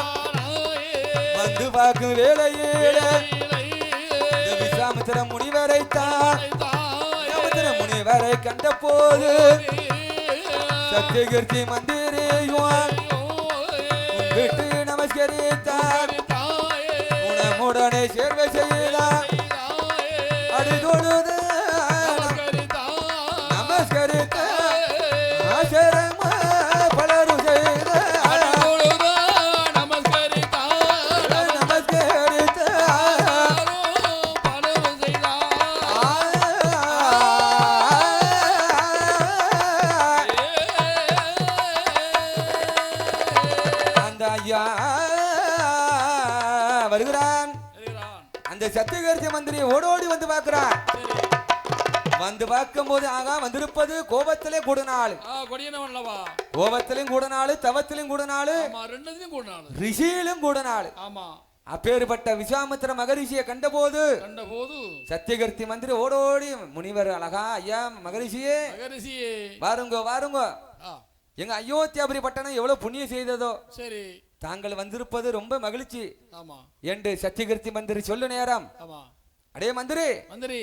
வந்து பார்க்கும் வேளையில விஸ்வாமித்திர முனிவரை தான் முனிவரை கண்ட போது சத்தியகீர்த்தி மந்திரி விட்டு நமஸ்கரித்தார் உடனே சேர்வை செய்தார் அடிதொழுது நமஸ்கரித்த பலரும் செய்த நமஸ்கரித்த அந்த ஐயா வருகிறான். அந்த சத்தியகீர்த்தி மந்திரி ஓடோடி வந்து பார்க்கிறான். வந்து பார்க்கும் போது ஆகா வந்திருப்பது கோபத்திலே கூடனாள், கோபத்திலும் கூடனாள், தவத்திலும் கூடனாள், ரிஷியிலும் கூடனாள். அப்பேற்பட்ட விஸ்வாமித்திர மகரிஷியை கண்டபோது சத்தியகீர்த்தி மந்திரி ஓடோடி முனிவர் அழகா ஐயா மகரிஷியே வாருங்க வாருங்க, எங்க அயோத்தியாபுரி பட்டணம் எவ்வளவு புண்ணியம் செய்ததோ, சரி தாங்கள் வந்திருப்பது ரொம்ப மகிழ்ச்சி என்று சத்தியகீர்த்தி மந்திரி சொல்லு நேரம். அடே மந்திரி, மந்திரி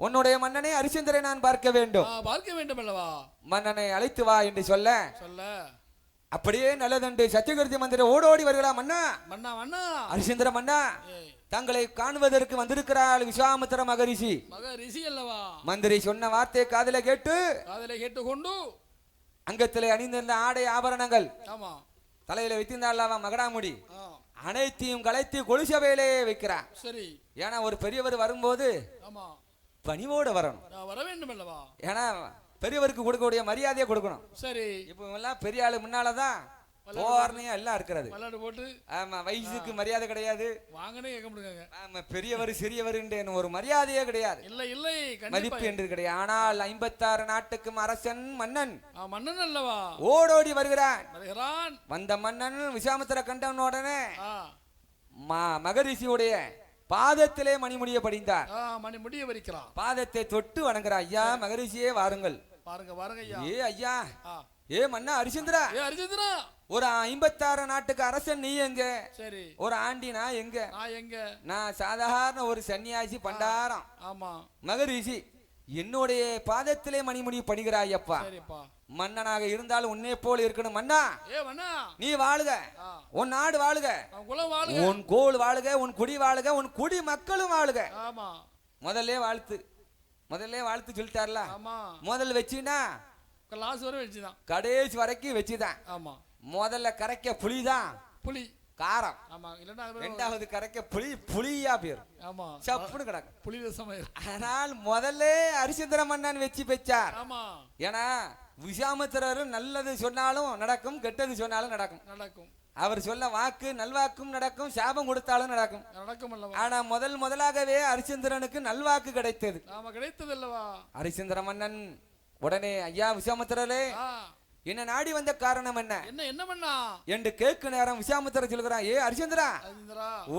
உன்னுடைய மன்னனை ஹரிச்சந்திரனை நான் பார்க்க வேண்டும், பார்க்க வேண்டும் அல்லவா, மன்னனை அழைத்து வா என்று சொல்ல அப்படியே நல்லதென்று சத்தியகீர்த்தி மந்திரி ஓடோடி வருகிறார். மன்னா மன்னா மன்னா ஹரிச்சந்திர மன்னா, தங்களை காணுவதற்கு வந்திருக்கிறாள் விஸ்வாமித்திர மகரிஷி. மகரிஷி அல்லவா. மந்திரி சொன்ன வார்த்தை காதலை கேட்டு கொண்டு அங்கத்திலே அணிந்திருந்த ஆடை ஆபரணங்கள், தலையில வைத்திருந்தாள் மகடாமுடி, அனைத்தையும் கலைத்து கொலுசபையிலே வைக்கிறார். சரி, ஏன்னா ஒரு பெரியவர் வரும்போது பணிவோட வரணும், வர வேண்டும் அல்லவா, ஏன்னா பெரியவருக்கு கொடுக்கக்கூடிய மரியாதையை கொடுக்கணும். சரி, இப்ப எல்லாம் பெரிய ஆளு முன்னாலதான் போர்னையா எல்லாம் இருக்கிறது, போட்டு ஆமா வயசுக்கு மரியாதை கிடையாது, வாங்கனே கேட்க முடியுங்க. ஆமா பெரியவர் சிறியவர் ஒரு மரியாதையே கிடையாது, இல்லை இல்லை மதிப்பு என்று கிடையாது. ஆனால் 56 நாட்டுக்கும் அரசன் மன்னன், மன்னன் அல்லவா, ஓடோடி வருகிறான். வந்த மன்னன் விஸ்வாமித்திர கண்டன் உடனே மகரிஷியுடைய பாதத்திலே மணிமுடிய படிந்தார். மணிமுடிய வரிக்கிறார், பாதத்தை தொட்டு வணங்குறார். ஐயா மகரிஷியே வாருங்கள், பாருங்க பாருங்க ஐயா. ஏ ஐயா, ஏ மன்னா ஹரிச்சந்திரா, ஏ ஹரிச்சந்திரா, ஒரு 56 நாட்டுக்கு அரசன் நீ எங்க? சரி, ஒரு ஆண்டி நான் எங்க? நான் எங்க? நான் சாதாரண ஒரு சன்னியாசி பண்டாரம். ஆமா மகரிஷி, என்னுடைய பாதத்திலே மணிமுடி பணிகிறாயப்பா. மன்னனாக இருந்தாலும் உன்னை போல இருக்கணும் மன்னா. நீ வாழுக, உன் நாடு வாழுக, உன் கோல் வாழுக, உன் குடி வாழுக, உன் குடி மக்களும் வாழுக. முதல்ல வாழ்த்து சொல்லிட்டார்ல, முதல்ல வச்சுனா கடைசி வரைக்கும் வச்சுதான். முதல்ல கரைக்க புளிதான், புளி காரம். இரண்டாவது கரைக்க புளியா பேர் சப்புன்னு கிடக்கும் புளி சமையல். ஆனால் முதல்ல ஹரிச்சந்திர மன்னன் வச்சு பெற்றார். ஏன்னா விஸ்வாமித்திரர் நல்லது சொன்னாலும் நடக்கும், கெட்டது சொன்னாலும் நடக்கும். அவர் சொல்ல வாக்கு நல்வாக்கும் நடக்கும், சாபம் கொடுத்தாலும் நடக்கும். ஆனா முதலாகவே ஹரிச்சந்திரனுக்கு நல்வாக்கு கிடைத்தது. ஹரிச்சந்திர மன்னன் உடனே ஐயா விஸ்வாமித்திரரே, என்ன நாடி வந்த காரணம் என்ன என்று கேட்க நேரம் விஸ்வாமித்திரர் சொல்கிறான். ஏ ஹரிச்சந்திரா,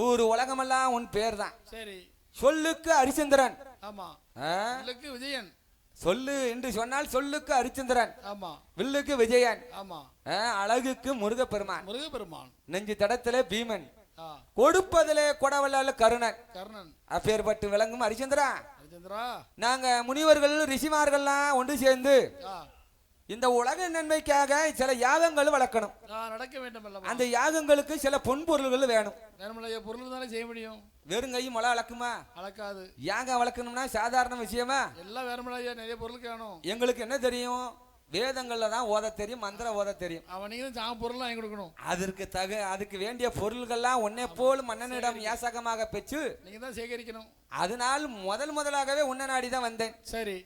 ஊரு உலகமெல்லாம் உன் பேர் தான். சரி, சொல்லுக்கு ஹரிச்சந்திரன், விஜயன். சொல்லு என்று சொன்னால் சொல்லுக்கு ஹரிச்சந்திரன், வில்லுக்கு விஜயன், அழகுக்கு முருகப்பெருமான், நெஞ்சு தடத்திலே பீமன், கொடுப்பதிலே கொடவல்லால கருணன். அப்பேற்பட்டு விளங்கும் ஹரிச்சந்திரா, நாங்க முனிவர்கள் ரிஷிமார்கள்லாம் ஒன்று சேர்ந்து இந்த உலக நன்மைக்காக சில யாகங்கள் வளர்க்கணும், நடக்க வேண்டும். அந்த யாகங்களுக்கு சில பொன்பொருள்கள் வேணும். பொருள் தானே செய்ய முடியும். வெறும் கை மொளை அளக்குமா? அளக்காது. யாகம் வளர்க்கணும்னா சாதாரண விஷயமா? எல்லாம் வேறுமலையா, நிறைய பொருள் வேணும். எங்களுக்கு என்ன தெரியும்? வேதங்கள்ல தான் ஓத தெரியும், மந்திரம் ஓத தெரியும். அவனுக்கு பொருள் வாங்கி கொடுக்கணும். அதுக்கு வேண்டிய பொருள்கள்லாம் ஒன்னே போல் மன்னனிடம் யாசகமாக பெற்று நீங்க தான் சேகரிக்கணும். அதனால் முதலாகவே உன்ன நாடி தான் வந்தேன். சரி,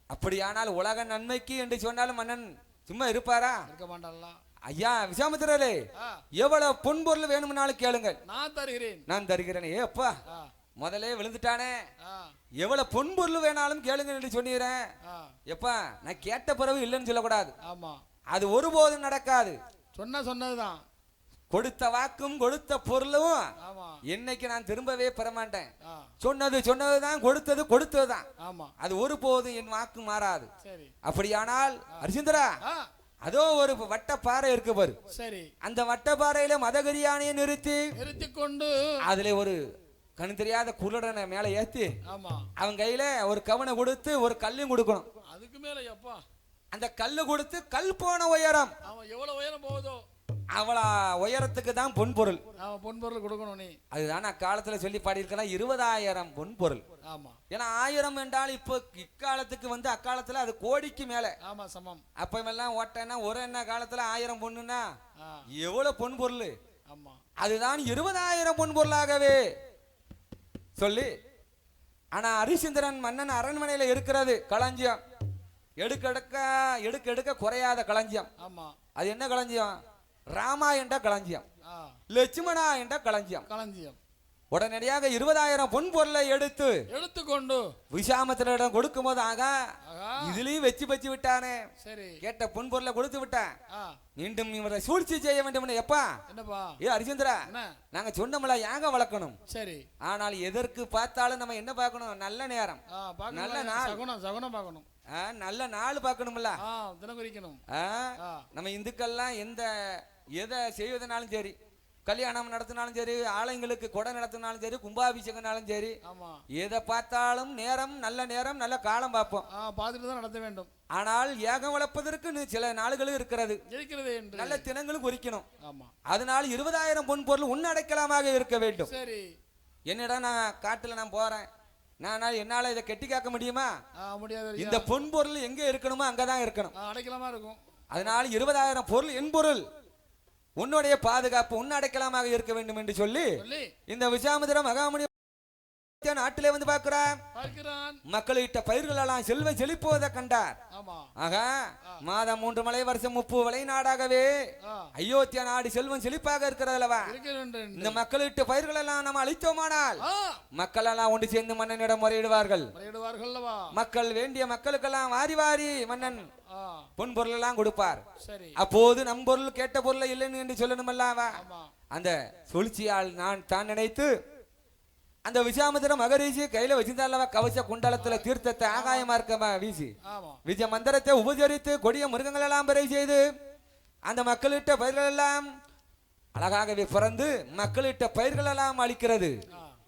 அப்படியானால் உலக நன்மைக்கு என்று சொன்னாலும் மன்னன் சும்மா இருப்பாரா? இருக்க மாட்டான்ல. ஐயா விசாமித்திரரே, எவ்வளவு பொன்பொருள் வேணும்னாலும் கேளுங்கள், நான் தருகிறேன். ஏ அப்பா, முதலே விழுந்துட்டானே, எவ்வளவு பொன்பொருள் வேணாலும் கேளுங்க என்று சொன்னீரேன். எப்பா, நான் கேட்ட பிறகு இல்லைன்னு சொல்லக்கூடாது. ஆமா, அது ஒருபோதும் நடக்காது. சொன்னதுதான். கொடுத்த வாக்கும் கொடுத்த பொருளும் என்னைக்கு நான் திரும்பவே பெற மாட்டேன். சொன்னதுதான், கொடுத்ததுதான். அது ஒருபோதும் என் வாக்கு மாறாது. அப்படியானால் அரிசிந்தரா, அதோ ஒரு வட்ட பாறை இருக்கு பாரு. சரி, அந்த வட்ட பாறையில மதகரியானையை நிறுத்தி கொண்டு அதுல ஒரு கண் தெரியாத குருடனை மேல ஏத்தி அவன் கையில ஒரு கவனை கொடுத்து ஒரு கல்லையும் கொடுக்கணும். அதுக்கு மேல எப்பா அந்த கல்லு கொடுத்து கல் போன உயரம் எவ்வளவு உயரம் போகுதோ அவளா உயரத்துக்கு தான் பொன்பொருள். பொன்பொருள் கொடுக்கணும். நீ அதுதான் அக்காலத்துல சொல்லி பாடியிருக்கலாம் 20,000 பொன்பொருள். ஆமா, ஏன்னா 1000 என்றால் இப்போ இக்காலத்துக்கு வந்து அக்காலத்துல அது கோடிக்கு மேல. ஆமா, சமம். அப்ப எல்லாம் ஓட்டனா ஒரு என்ன காலத்துல 1000 பொண்ணுன்னா எவ்வளவு பொன்பொருள். ஆமா, அதுதான் 20,000 பொன்பொருளாகவே சொல்லி. ஆனா ஹரிச்சந்திரன் மன்னன் அரண்மனையில இருக்கிறது களஞ்சியம், எடுக்க குறையாத களஞ்சியம். ஆமா, அது என்ன களஞ்சியம்? ராமா என்ற களஞ்சியம், லட்சுமணா என்ற களஞ்சியம். உடனடியாக 20,000 பொன் பொருளை எடுத்துக்கொண்டு விசாமத்தினிடம் கொடுக்கும் போது இதுலயும் வச்சு விட்டானே. கேட்ட பொன் பொருளை கொடுத்து விட்டான். மீண்டும் இவரை சூழ்ச்சி செய்ய வேண்டும். எப்பா, ஏ ஹரிச்சந்திரா, நாங்க சொன்னோம்ல யாகம் வளர்க்கணும். சரி, ஆனால் எதற்கு பார்த்தாலும் நம்ம என்ன பார்க்கணும்? நல்ல நேரம், நல்ல நாள், பார்க்கணும். நல்ல நாள் பார்க்கணும்ல, தினகுறிக்கணும். நம்ம இந்துக்கள்லாம் எதை செய்வதனாலும் சரி, கல்யாணம் நடத்தினாலும் சரி, ஆலயங்களுக்கு கொடை நடத்தினாலும் சரி, கும்பாபிஷேகம்னாலும் சரி, எதை பார்த்தாலும் நேரம், நல்ல காலம் பார்ப்போம். பார்த்துட்டு தான் நடத்த வேண்டும். ஆனால் யாகம் வளர்ப்பதற்கு சில நாளுகளும் இருக்கிறது, நல்ல தினங்களும் குறிக்கணும். அதனால் 20,000 பொன் பொருள் உன்னடைக்கலமாக இருக்க வேண்டும். சரி, என்னடா நான் காட்டுல நான் போறேன், என்னால இதை கெட்டி காக்க முடியுமா? முடியாது. இந்த பொன் பொருள் எங்க இருக்கணுமோ அங்கதான் இருக்கணும், அடைக்கலமா இருக்கும். அதனால 20,000 பொருள் என் பொருள், உன்னுடைய பாதுகாப்பு உன் அடைக்கலமாக இருக்க வேண்டும் என்று சொல்லி இந்த விசாமித்திர மகாமுனி நாட்டிலே வந்து பார்க்கிறான். மக்களிட்ட பயிர்கள் எல்லாம் செல்வ செழிப்போதை கண்டார். ஆகா, மாதம் 3 மழை, வருஷம் 30 மழை நாடாகவே அயோத்தியா நாடு செல்வம் செழிப்பாக இருக்கிறது அல்லவா? இந்த மக்களிட்ட பயிர்கள் எல்லாம் நம்ம அழித்தோமானால் மக்கள் எல்லாம் ஒன்று சேர்ந்து மன்னனிடம் முறையிடுவார்கள். மக்கள் வேண்டிய மக்களுக்கெல்லாம் வாரி மன்னன் பொன் பொருள் எல்லாம் கொடுப்பார். அப்போது நம் பொருள் கேட்ட பொருள் இல்லைன்னு என்று சொல்லணும் அல்லவா? அந்த சூழ்ச்சியால் நான் தான் நினைத்து அந்த விசாமித்திர மகரிஷி கையில வச்சிருந்தாலவா கவச குண்டலத்துல தீர்த்தத்தை ஆகாயமா இருக்கமா வீசி விஜய மந்திரத்தை உபசரித்து கொடிய மிருகங்கள் எல்லாம் பெறை செய்து அந்த மக்களிட்ட பயிர்கள் எல்லாம் அழகாகவே பிறந்து மக்களிட்ட பயிர்கள் எல்லாம் அழிக்கிறது.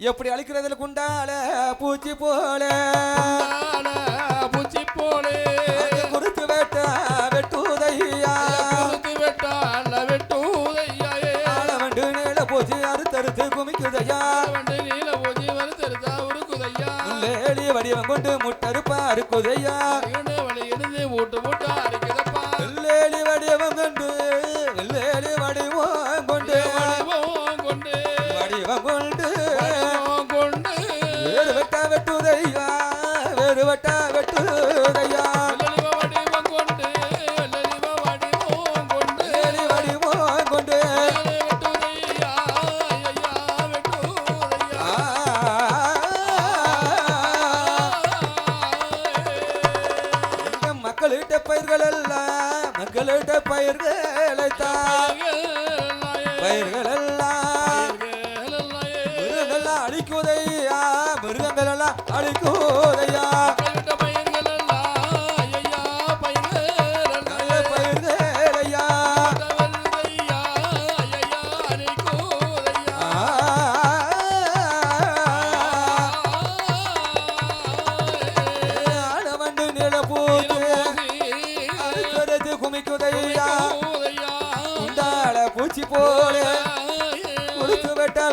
எப்படி அழிக்கிறதுல குண்டால பூச்சி போல குறுத்து வெட்டா வெட்டுதையா வெட்டு நீல பூச்சி அறுத்தறுத்து குமிக்குதையா வடிவம் கொண்டு முட்டறுப்பா அறுக்குதையா வெள்ளேலி வடிவம் கொண்டு வடிவம் கொண்டு வேறு வெட்டா வெட்டுதையா மக்களிட்ட பயிர்களை மிருகங்கள்லாம் அழிக்குதையா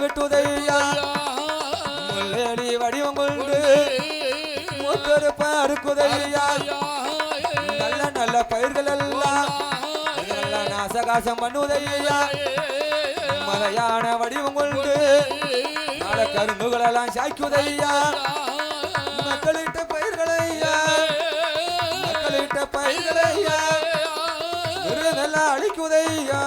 வெட்டுதையா முள்ளேடி வடிவம் கொண்டு மூத்தருப்ப அறுக்குதையா நல்ல நல்ல பயிர்கள் எல்லாம் நாசகாசம் பண்ணுதையா மலையான வடிவம் கொண்டு நாள கரும்புகள் எல்லாம் சாய்க்குதையா மக்களிட்ட பயிர்களையா மக்களிட்ட பயிர்களையா நல்லா அழிக்குதையா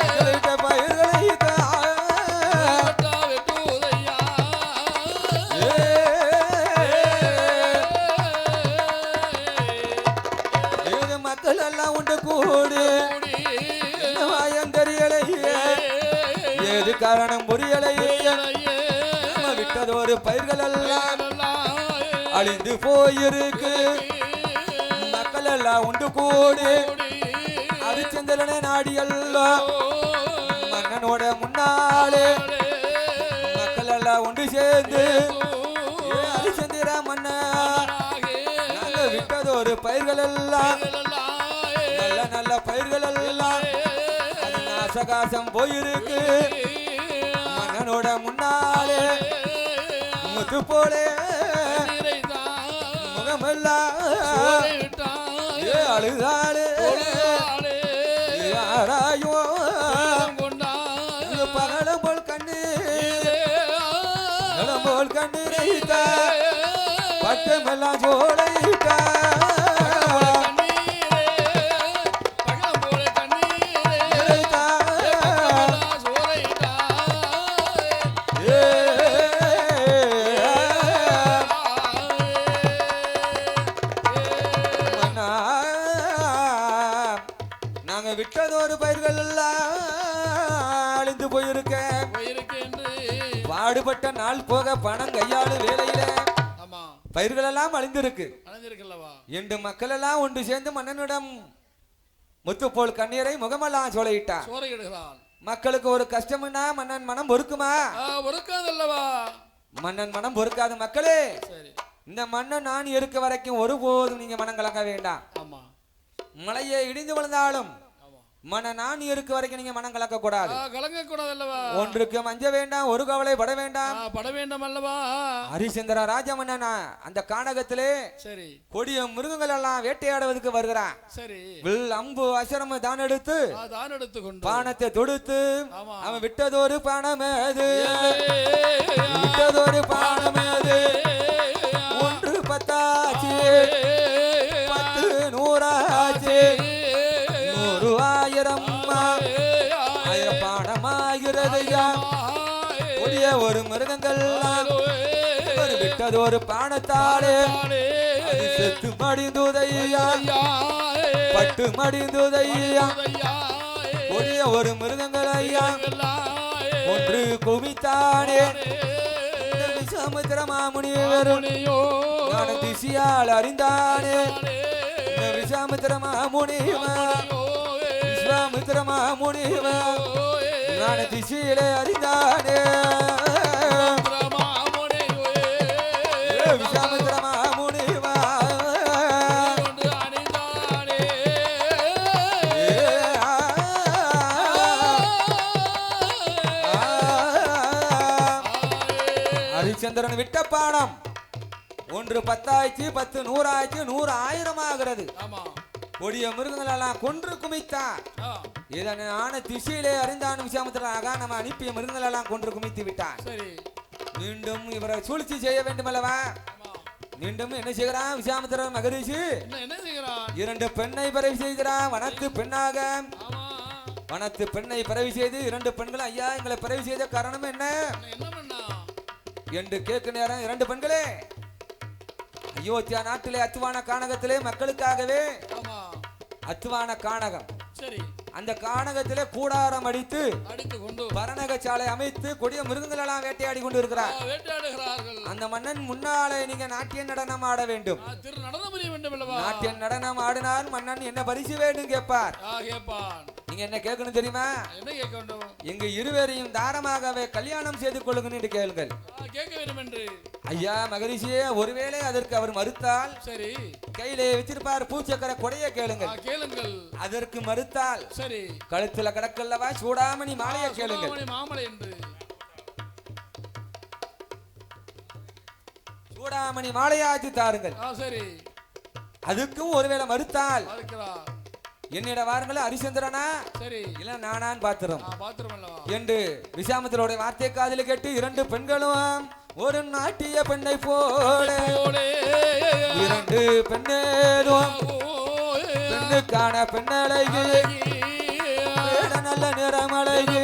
மக்களிட்ட பயிர்களை மக்கள் எல்லாம் உண்டு கூடு வாயம் தெரியலையே ஏது காரணம் புரியலையே விட்டதொரு பயிர்கள் எல்லாம் அழிந்து போயிருக்கு மக்கள் எல்லாம் உண்டு கூடு அரிச்சந்திரனே நாடி எல்லாம் மன்னனோட முன்னாலே மக்கள் எல்லாம் உண்டு சேர்ந்து அரிச்சந்திர மன்னர் நாங்க விட்டதொரு பயிர்கள் எல்லாம் நல்ல நல்ல பயிர்கள் எல்லாம் நாசகாசம் போயிருக்கு மன்னனோட முன்னாலே முத்து போலே முகமெல்லாம் அழுதாளே யாராயோ பகலம் போல் கண்ணீர் போல் கண்ணீரைத்த பட்டமெல்லாம் சோழைத்த விட்டதொரு பயிர்கள் எல்லாம் அழிந்து போயிருக்க பாடுபட்ட நாள் போக பணம் கையாளு வேலையில பயிர்கள் எல்லாம் அழிந்திருக்கு என்று மக்கள் எல்லாம் ஒன்று சேர்ந்து மன்னனிடம் முத்து போல் கண்ணீரை முகமெல்லாம் சோலையிட்டார் மக்களுக்கு ஒரு கஷ்டம்னா மன்னன் மனம் பொறுக்குமா பொறுக்காதல்லவா மன்னன் மனம் பொறுக்காது மக்களே இந்த மன்னன் நான் இருக்க வரைக்கும் ஒருபோதும் நீங்க மனம் கலங்க வேண்டாம் மலையை இடிந்து விழுந்தாலும் மன நான் இருக்க வரைக்கும் நீங்க மனம் கலக்க கூடாது ஒன்றுக்கு மஞ்ச வேண்டாம் ஒரு கவலை பட வேண்டாம் அல்லவா ஹரிச்சந்திர ராஜ மன்னனா அந்த கானகத்திலே கொடிய மிருகங்கள் எல்லாம் வேட்டையாடுவதற்கு வருகிறான் வில் அம்பு அசரம தான் எடுத்து பானத்தை தொடுத்து அவன் விட்டதொரு பானமேது விட்டதொரு பானமேது ஒன்று பத்தாச்சு 10 100 ஆயிரப்பானமாகிறதையா கொடிய ஒரு மிருகங்கள் விட்டதொரு பானத்தாலே செத்து மடிந்துதையா பட்டு மடிந்துதையா கொடிய ஒரு மிருகங்கள் ஐயா ஒன்று குமித்தானே விசாமுத்திர மாமுனியோ திசையால் அறிந்தானே விசாமுத்திர மாமுனிவா விஸ்வாமித்திர மாமுனிவா நான் திசையிலே அறிந்தானே விஸ்வாமித்திர மாமுனிவா ஹரிச்சந்திரன் விட்ட பாடம் ஒன்று 10 ஆயிடுச்சு 10 100 ஆயிடுச்சு 100 1000 ஆகிறது கொடிய மிருகங்கள் எல்லாம் கொன்று குமித்தார் இதனை ஆன திசையிலே அறிந்தான் விசாமித்திரனாக நம்ம அனுப்பிய மிருகங்கள் எல்லாம் கொன்று குமித்து விட்டார் மீண்டும் இவரை சூழ்ச்சி செய்ய வேண்டும் அல்லவா மீண்டும் என்ன செய்கிறான் விசாமித்திரன் மகரிஷி 2 பெண்ணை பிறவி செய்கிறான் வனத்து பெண்ணாக வனத்து பெண்ணை பிறவி செய்து 2 பெண்கள் ஐயா எங்களை பிறவி செய்த காரணம் என்ன என்று கேட்க நேரம் 2 பெண்களே அயோத்தியா நாட்டிலே அத்துவான கானகத்திலே மக்களுக்காகவே அத்துவான கானகம் அந்த கானகத்திலே கூடாரம் அடித்து பரணக சாலை அமைத்து கொடிய மிருகங்கள் எல்லாம் வேட்டையாடி கொண்டு இருக்கிறார் அந்த மன்னன் முன்னாலே நீங்க நாட்டிய நடனம் ஆட வேண்டும் நாட்டிய நடனம் ஆடினால் மன்னன் என்ன பரிசு வேண்டும் கேட்பார் நீங்க என்ன கேட்கணும் தெரியுமா எங்க இருவரையும் தாரமாகவே கல்யாணம் செய்து கொள்ளுங்க என்று கேளுங்கள் ஐயா மகரிஷியே, ஒருவேளை அதற்கு அவர் மறுத்தால் சரி, கையிலே வச்சிருப்பார் பூச்சக்கர கொடைய கேளுங்கள். கேளுங்கள். அதற்கு மறுத்தால் சரி, கழுத்துல கிடக்கல்லவா சூடாமணி மாலையை கேளுங்கள். மாமலை என்று சூடாமணி மாலையாச்சு தாருங்கள். சரி, அதுக்கும் ஒருவேளை மறுத்தால் என்னிட வாருங்களே ஹரிச்சந்திரனா, சரி, இல்ல நானான் பாத்திரம் பாத்திரம் என்று விசாமத்தினுடைய வார்த்தையை காதில் கேட்டு இரண்டு பெண்களும் ஒரு நாட்டிய பெண்ணை போல இரண்டு பெண்ணேரும் பெண்ணுக்கான பெண்ணழகு நல்ல நிறமழகு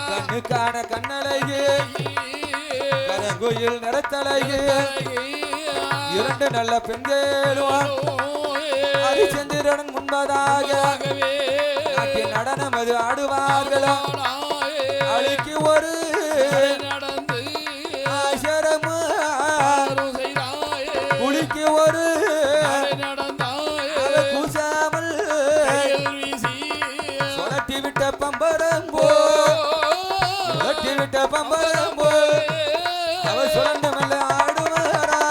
கண்ணுக்கான கண்ணழகு கரங்குயில் நிறத்தழகு இரண்டு நல்ல பெண்களும் ஹரிச்சந்திரன் முன்பதாக நாட்டிய நடனம் அது ஆடுவார்களோ அழிக்கு ஒரு ஆசரமா குளிக்கு ஒரு கூசாமல் சுழட்டி விட்ட பம்பரம்போ சுழட்டி விட்ட பம்பரம்போ அவர் சுழண்டு மெல்ல ஆடுவாரா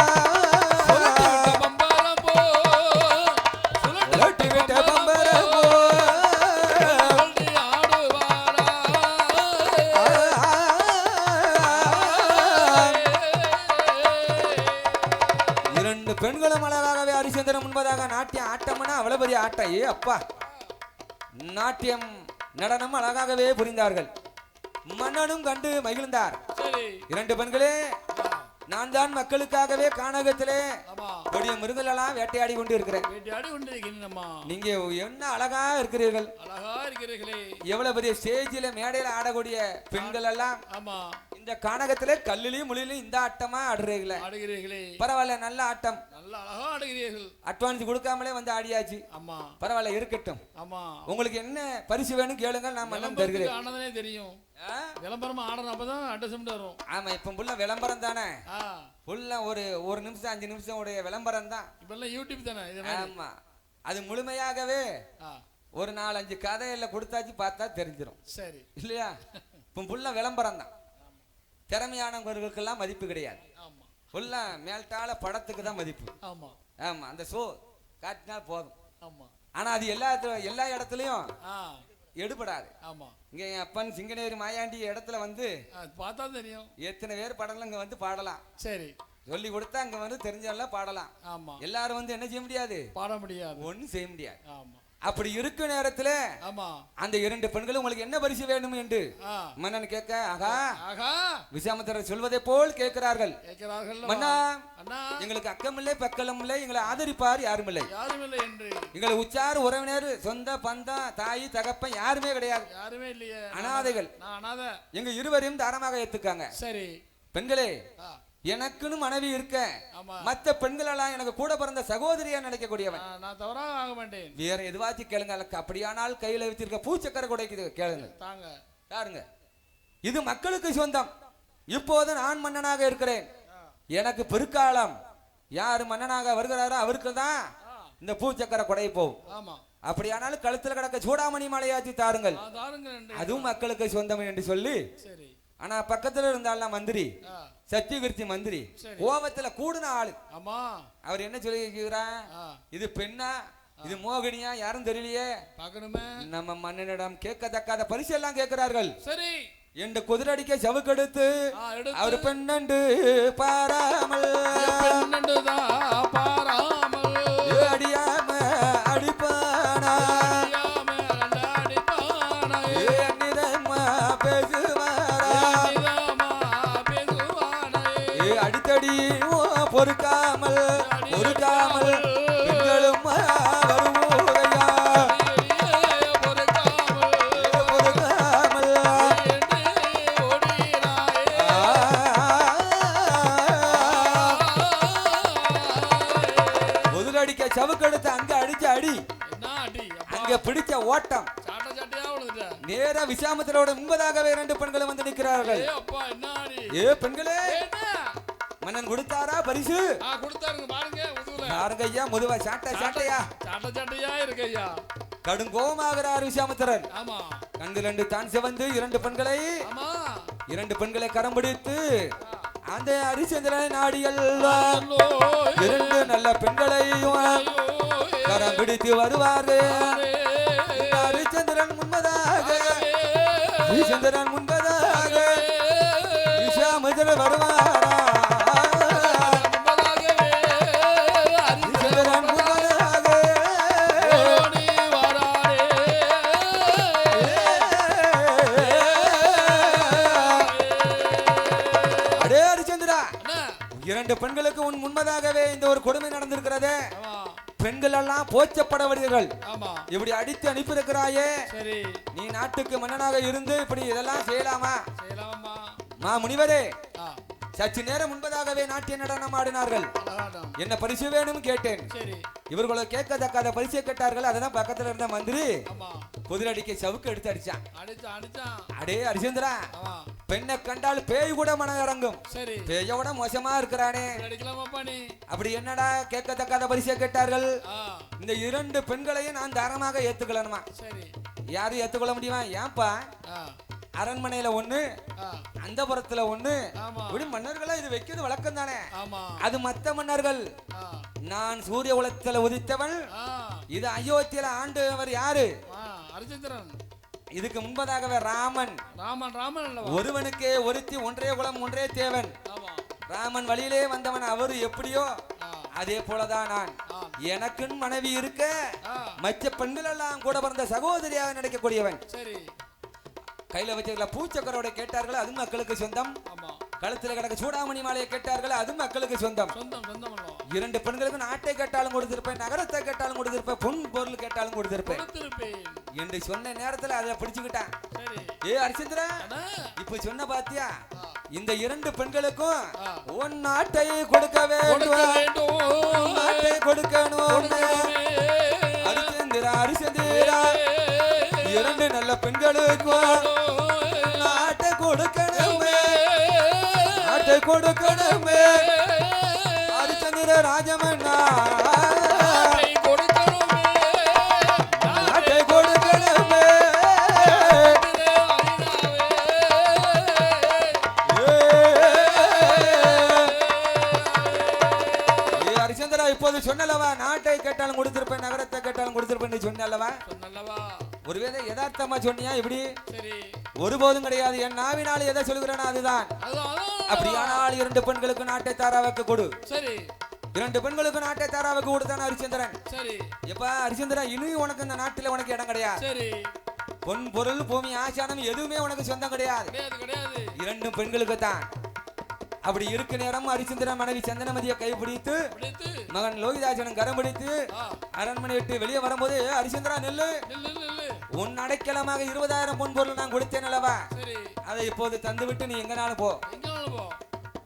சுழட்டி விட்ட பம்பரம்போ இரண்டு பெண்களும் அழகாகவே ஹரிச்சந்திரன் முன்பதாக நாட்டியம் ஆட்டம்னா அவ்வளவு பெரிய ஆட்டம். ஏ அப்பா, நாட்டியம் நடனம் அழகாகவே புரிந்தார்கள். மன்னனும் கண்டு மகிழ்ந்தார். இரண்டு பெண்களே, நான் தான் மக்களுக்காகவே கானகத்திலே கொடிய மிருகங்களெல்லாம் வேட்டையாடி கொண்டு இருக்கிறேன். நீங்க என்ன அழகா இருக்கிறீர்கள், எவ்வளவு பெரிய ஸ்டேஜில மேடையில ஆடக்கூடிய பெண்கள் எல்லாம் இந்த கானகத்திலே கல்லிலையும் முள்ளிலையும் இந்த ஆட்டமா ஆடுறீங்களே. பரவாயில்ல, நல்ல ஆட்டம், நல்ல அழகா ஆடுகிறீர்கள். அட்வான்ஸ் கொடுக்காமலே வந்து ஆடியாச்சு. பரவாயில்ல, இருக்கட்டும். உங்களுக்கு என்ன பரிசு வேணும் கேளுங்க, நான் மன்னன் தருகிறேன். ஆனதே தெரியும், விளம்பரமா ஆடணும், அப்பதான் அட்ரஸ் வரும். ஆமா, இப்ப புள்ள விளம்பரம் தானே, புள்ள ஒரு நிமிஷம் 5 நிமிஷம் உடைய விளம்பரம் தான். இப்ப யூடியூப் தானே. ஆமா, அது முழுமையாகவே ஒரு 4-5 கதையில கொடுத்தாச்சு, பார்த்தா தெரிஞ்சிடும். சரி இல்லையா? இப்ப புள்ள விளம்பரம் தான். திறமையானவர்களுக்கெல்லாம் மதிப்பு கிடையாது. புள்ள மேல்டால படத்துக்கு தான் மதிப்பு. ஆமா, அந்த ஷோ காட்டினால் போதும். ஆனா அது எல்லா இடத்துலயும் எடுபடாது. இங்க என் அப்பன் சிங்கனேரி மாயாண்டி இடத்துல வந்து பார்த்தா தெரியும் எத்தனை பேர் படங்கள் இங்க வந்து பாடலாம். சரி, சொல்லி கொடுத்தா அங்க வந்து தெரிஞ்செல்லாம் பாடலாம். ஆமா, எல்லாரும் வந்து என்ன செய்ய முடியாது, பாட முடியாது, ஒன்னும் செய்ய முடியாது. ஆமா, அப்படி இருக்க நேரத்துல அந்த இரண்டு பெண்களும் உங்களுக்கு என்ன பரிசு வேணும் என்று மன்னன் கேட்க, ஆகா விசாமத்தர் சொல்வதை போல் கேட்கிறார்கள். மன்னா, எங்களுக்கு அக்கமில்லை பக்கலும் இல்லை, எங்களை ஆதரிப்பார் யாரும் இல்லை என்று. எங்களை உச்சார் உறவினர் சொந்த பந்தம் தாய் தகப்பன் யாருமே கிடையாது, யாருமே இல்லையே, அனாதைகள். எங்க இருவரையும் தாராளமாக ஏத்துக்காங்க. சரி பெண்களே, எனக்குன்னு மனைவி இருக்க, மற்ற பெண்களெல்லாம் எனக்கு கூட பிறந்த சகோதரியா நினைக்கக்கூடியவன். நான் தவறாக ஆக மாட்டேன். வேற எதுவாச்சும் கேளுங்க, அப்படியானால் கையில வச்சிருக்க பூச்சக்கரை கொடைக்குது கேளுங்க, தாருங்க. இது மக்களுக்கு சொந்தம். இப்போது நான் மன்னனாக இருக்கிறேன். எனக்கு பிற்காலம் யாரு மன்னனாக வருகிறாரோ அவருக்கு தான் இந்த பூச்சக்கரை கொடை போகும். அப்படியானாலும் கழுத்துல கிடக்க சூடாமணி மாலையாச்சு தாருங்கள், அதுவும் மக்களுக்கு சொந்தம் என்று சொல்லி. ஆனா பக்கத்துல இருந்தாலும் மந்திரி, சத்தியகிருத்தி மந்திரி, கோபத்துல கூடுன ஆளு. அவர் என்ன சொல்லிக்கிறார், இது பெண்ணா இது மோகினியா யாரும் தெரியலையே, நம்ம மன்னனிடம் கேட்கத்தக்காத பரிசு எல்லாம் கேட்கிறார்கள். சரி என்று குதிரடிக்க சவுக்கெடுத்து அவர் பெண்ணண்டு பாராமல் அடியாம அடிப்பானா அடித்தடி பொறுக்காமல் பெண்களும் வருவோரையா பொறுக்காமல் முதலடிக்க சவுக்கெடுத்து அங்க அடிச்ச அடி, அங்க பிடிச்ச ஓட்டம் நேரா விசாமத்திரோட முன்பதாகவே இரண்டு பெண்களும் வந்து நிற்கிறார்கள். ஏ பெண்களே, மன்னன் கொடுத்தாரா பரிசு? கொடுத்தாருங்க, பாருங்க ஐயா, முதுவா சாட்டையா இருக்கு ஐயா. கடும் கோபமாகிறார் விசாமத்திரன். கண்கள் ரெண்டு தான் சிவந்து இரண்டு பெண்களை கரம் பிடித்து அந்த ஹரிச்சந்திரனை நாடியல் இரண்டு நல்ல பெண்களையும் கரம் பிடித்து வருவார்கள். ஹரிச்சந்திரன் முன்பதாக ஹரிச்சந்திரன் முன்பதாக விஸ்வாமித்திரர் வருவாரா. இரண்டு பெண்களுக்கு உன் முன்பதாகவே இந்த ஒரு கொடுமை நடந்திருக்கிறது. பெண்கள் எல்லாம் போச்சப்படவர்கள் இப்படி அடித்து அனுப்பியிருக்கிறாயே, நீ நாட்டுக்கு மன்னனாக இருந்து இப்படி இதெல்லாம் செய்யலாமா? மா முனிவரே, சற்று நேரம் முன்பதாகவே நாட்டிய நடனம் ஆடினார்கள். என்ன பரிசு வேணும் கேட்டேன். இவர்களை கேட்கத்தக்காத பரிசை கேட்டார்கள். அதெல்லாம் பக்கத்துல இருந்த மந்திரி குதிரடிக்க சவுக்கு எடுத்து அடிச்சான். அடே ஹரிச்சந்திரா, பெண்ணை கண்டால் பேய் கூட மன இறங்கும். பேயோட மோசமா இருக்கிறானே, அப்படி என்னடா கேட்கத்தக்காத பரிசை கேட்டார்கள். இந்த இரண்டு பெண்களையும் நான் தாரமாக ஏத்துக்கலனுமா? யாரும் ஏத்துக்கொள்ள முடியுமா? ஏன்பா, அரண்மனையில ஒண்ணு, அந்த புறத்துல ஒண்ணு, இப்படி மன்னர்களா இது வைக்கிறது வழக்கம் தானே. அது மத்த மன்னர்கள். நான் சூரிய குலத்துல உதித்தவன். இது அயோத்தியில ஆண்டவர் யாரு? இதுக்கு முன்பதாகவே ராமன். ஒருவனுக்கே ஒருத்தி, ஒன்றே குலம் ஒன்றே தேவன். ராமன் வழியிலே வந்தவன். அவரு எப்படியோ அதே போலதான் நான். எனக்குன்னு மனைவி இருக்க, மற்ற பெண்கள் எல்லாம் கூட பிறந்த சகோதரியாக நினைக்கக்கூடியவன். கையில வச்சிருக்கல பூச்சக்கரோட கேட்டார்கள், அது மக்களுக்கு சொந்தம். கழுத்துல கிடக்க சூடாமணி மாலையை கேட்டார்கள், அது மக்களுக்கு சொந்தம். இரண்டு பெண்களுக்கு நாட்டை கேட்டாலும் கொடுத்திருப்பேன், நகரத்தை கேட்டாலும் கொடுத்திருப்பேன், பொன் பொருள் கேட்டாலும் கொடுத்திருப்பேன் என்று சொன்ன நேரத்துல அதை பிடிச்சுக்கிட்டான். ஏ ஹரிச்சந்திரா, இப்ப சொன்ன பாத்தியா, இந்த இரண்டு பெண்களுக்கும் உன் நாட்டை கொடுக்க வேண்டும், நாட்டை கொடுக்கணும். ஹரிச்சந்திரா ஹரிச்சந்திரா, இரண்டு நல்ல பெண்களுக்கும் நாட்டை கொடுக்கணுமே, நாட்டை கொடுக்கணுமே. ஹரிச்சந்திர ராஜமன்னா கொடுக்கணுமே, நாட்டை கொடுக்கணுமே. ஹரிச்சந்திரா, இப்போது சொன்னலவா, நாட்டை கேட்டாலும் கொடுத்திருப்பேன், நகரத்தை கேட்டாலும் கொடுத்திருப்பேன் சொன்னல்லவா? ஒருவேளை யதார்த்தமா சொன்னியா? இப்படி ஒருபோதும் கிடையாது. என் நாவினால் எதை சொல்கிறேன்னா அதுதான். அப்படியானால் இரண்டு பெண்களுக்கு நாட்டை தாராவுக்கு கொடு. இரண்டு பெண்களுக்கு நாட்டை தாராவுக்கு கொடுத்தான் ஹரிச்சந்திரன். எப்ப ஹரிச்சந்திரா, இனியும் உனக்கு இந்த நாட்டில உனக்கு இடம் கிடையாது. பொன் பொருள் பூமி ஆசானம் எதுவுமே உனக்கு சொந்தம் கிடையாது. இரண்டு பெண்களுக்கு தான். அப்படி இருக்க நேரம் ஹரிச்சந்திரன் மனைவி சந்தனமதியை கைப்பிடித்து மகன் லோகிதாசனும் கரம் பிடித்து அரண்மனை விட்டு வெளியே வரும்போது, ஹரிச்சந்திரா நெல்லு, உன் அடைக்கலமாக 20,000 பொன் பொருள் நான் கொடுத்தேன் அல்லவா, அதை இப்போது தந்து விட்டு நீ எங்கனாலும் போ.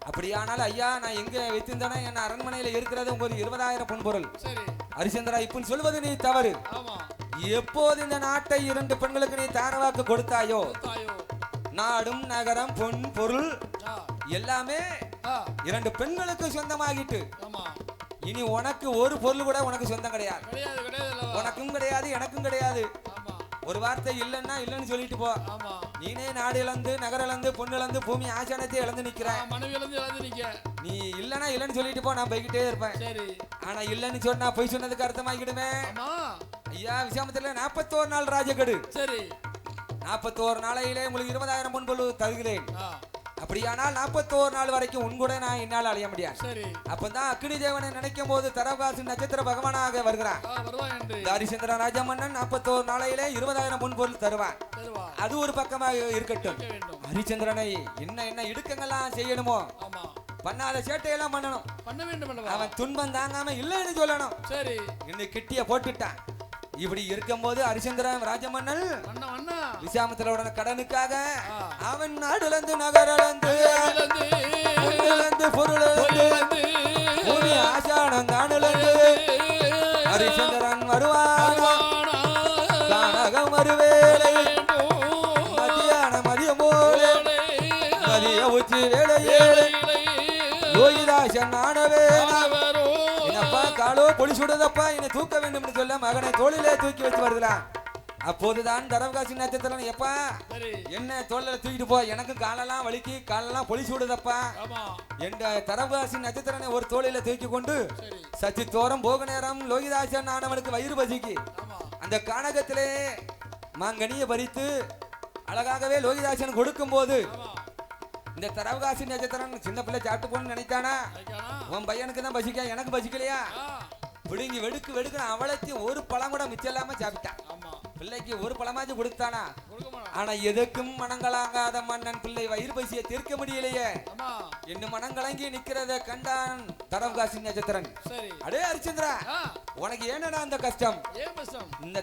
அப்படியானால் ஐயா, நான் எங்க வைத்திருந்தேன்னா என் அரண்மனையில இருக்கிறது உங்களுக்கு 20,000 பொன் பொருள். ஹரிச்சந்திரா, இப்ப சொல்வது நீ தவறு. எப்போது இந்த நாட்டை இரண்டு பெண்களுக்கு நீ தாரவாக்கு கொடுத்தாயோ, நாடும் நகரம் பொன் பொருள் எல்லாமே இரண்டு பெண்களுக்கு சொந்தமாகிட்டு, இனி உனக்கு ஒரு பொருள் கூட உனக்கு சொந்தம் கிடையாது. உனக்கும் கிடையாது, எனக்கும் கிடையாது. ஒரு வார்த்தை இல்லைன்னா இல்லைன்னு சொல்லிட்டு போ. நீனே நாடு இழந்து, நகர இழந்து, பொண்ணு இழந்து, பூமி ஆசானத்தை இழந்து நிக்கிற. நீ இல்லைன்னா இல்லைன்னு சொல்லிட்டு போ, நான் போய்கிட்டே இருப்பேன். ஆனா இல்லைன்னு சொன்னா போய் சொன்னதுக்கு அர்த்தமாகிடுமே. ஐயா, விசாமத்துல 41 நாள் ராஜகடு. 41 நாளையிலே உங்களுக்கு 20,000 பொன் பொருள் தருகிறேன். அப்படியானால் 41 நாள் வரைக்கும் உன் கூட நான் என்னால் அழிய முடியாது. அப்பதான் அக்னி தேவனை நினைக்கும் போது தரகாசு நட்சத்திர பகவானாக வருகிறான். ஹரிச்சந்திர ராஜ மன்னன் 41 நாளையிலே 20,000 பொன் பொருள் தருவான். அது ஒரு பக்கமாக இருக்கட்டும். ஹரிச்சந்திரனை என்ன இடுக்கங்கள்லாம் செய்யணுமோ, பண்ணாத சேட்டையெல்லாம் பண்ணணும். அவன் துன்பம் தாங்காம இல்லைன்னு சொல்லணும். இன்னைக்கு கிட்டிய போட்டுட்டான். இப்படி இருக்கும் போது ஹரிச்சந்திரன் ராஜமன்னன் விசாமத்திலோட கடனுக்காக அவன் நாடுலந்து நகரலந்து பொருளந்து பூமி ஆசானம் தானுலந்து ஹரிச்சந்திரன் வருவான். தானகம் வருவேலை மதியான மதியம் போலே மதிய உச்சி வேலையே லோகிதாசன் ஆனவேனா என்னப்பா காலோ பொலி சுடுதப்பா, என்னை தூக்க வேண்டும் என்று சொல்ல மகனை தோளிலே தூக்கி வச்சு வருகிறான். அப்போதுதான் தரவகாசி நட்சத்திரம் எப்பா என்ன தோல்ல தூக்கிட்டு போ, எனக்கு காலெல்லாம் வலிக்கு, காலெல்லாம் பொலிச்சு விடுதப்பா. என்ற தரவகாசி நட்சத்திரனை ஒரு தோளில தூக்கி கொண்டு சச்சி தோரம் போக நேரம் லோகிதாசன் ஆனவனுக்கு வயிறு பசிக்கு அந்த கானகத்திலே மாங்கனியை பறித்து அழகாகவே லோகிதாசன் கொடுக்கும் போது இந்த தரவகாசி நட்சத்திரம் சின்ன பிள்ளை சாப்பிட்டு போன்னு நினைத்தானா, உன் பையனுக்கு தான் பசிக்க, எனக்கு பசிக்கலையா, பிடுங்கி வெடுக்கு வெடுக்கு அவளத்தையும் ஒரு பழம் கூட மிச்சம் இல்லாம சாப்பிட்டான். பிள்ளைக்கு ஒரு பழமாச்சு கொடுத்தானா, ஆனா எதுக்கும் மனங்களாகாத மன்னன் பிள்ளை வயிறு பசியை தீர்க்க முடியலையே. என்ன மனங்கலங்கி நிக்கிறத கண்டான் தரவகாசி நட்சத்திரன். அடே ஹரிச்சந்திரா, உனக்கு ஏனடா அந்த கஷ்டம்? இந்த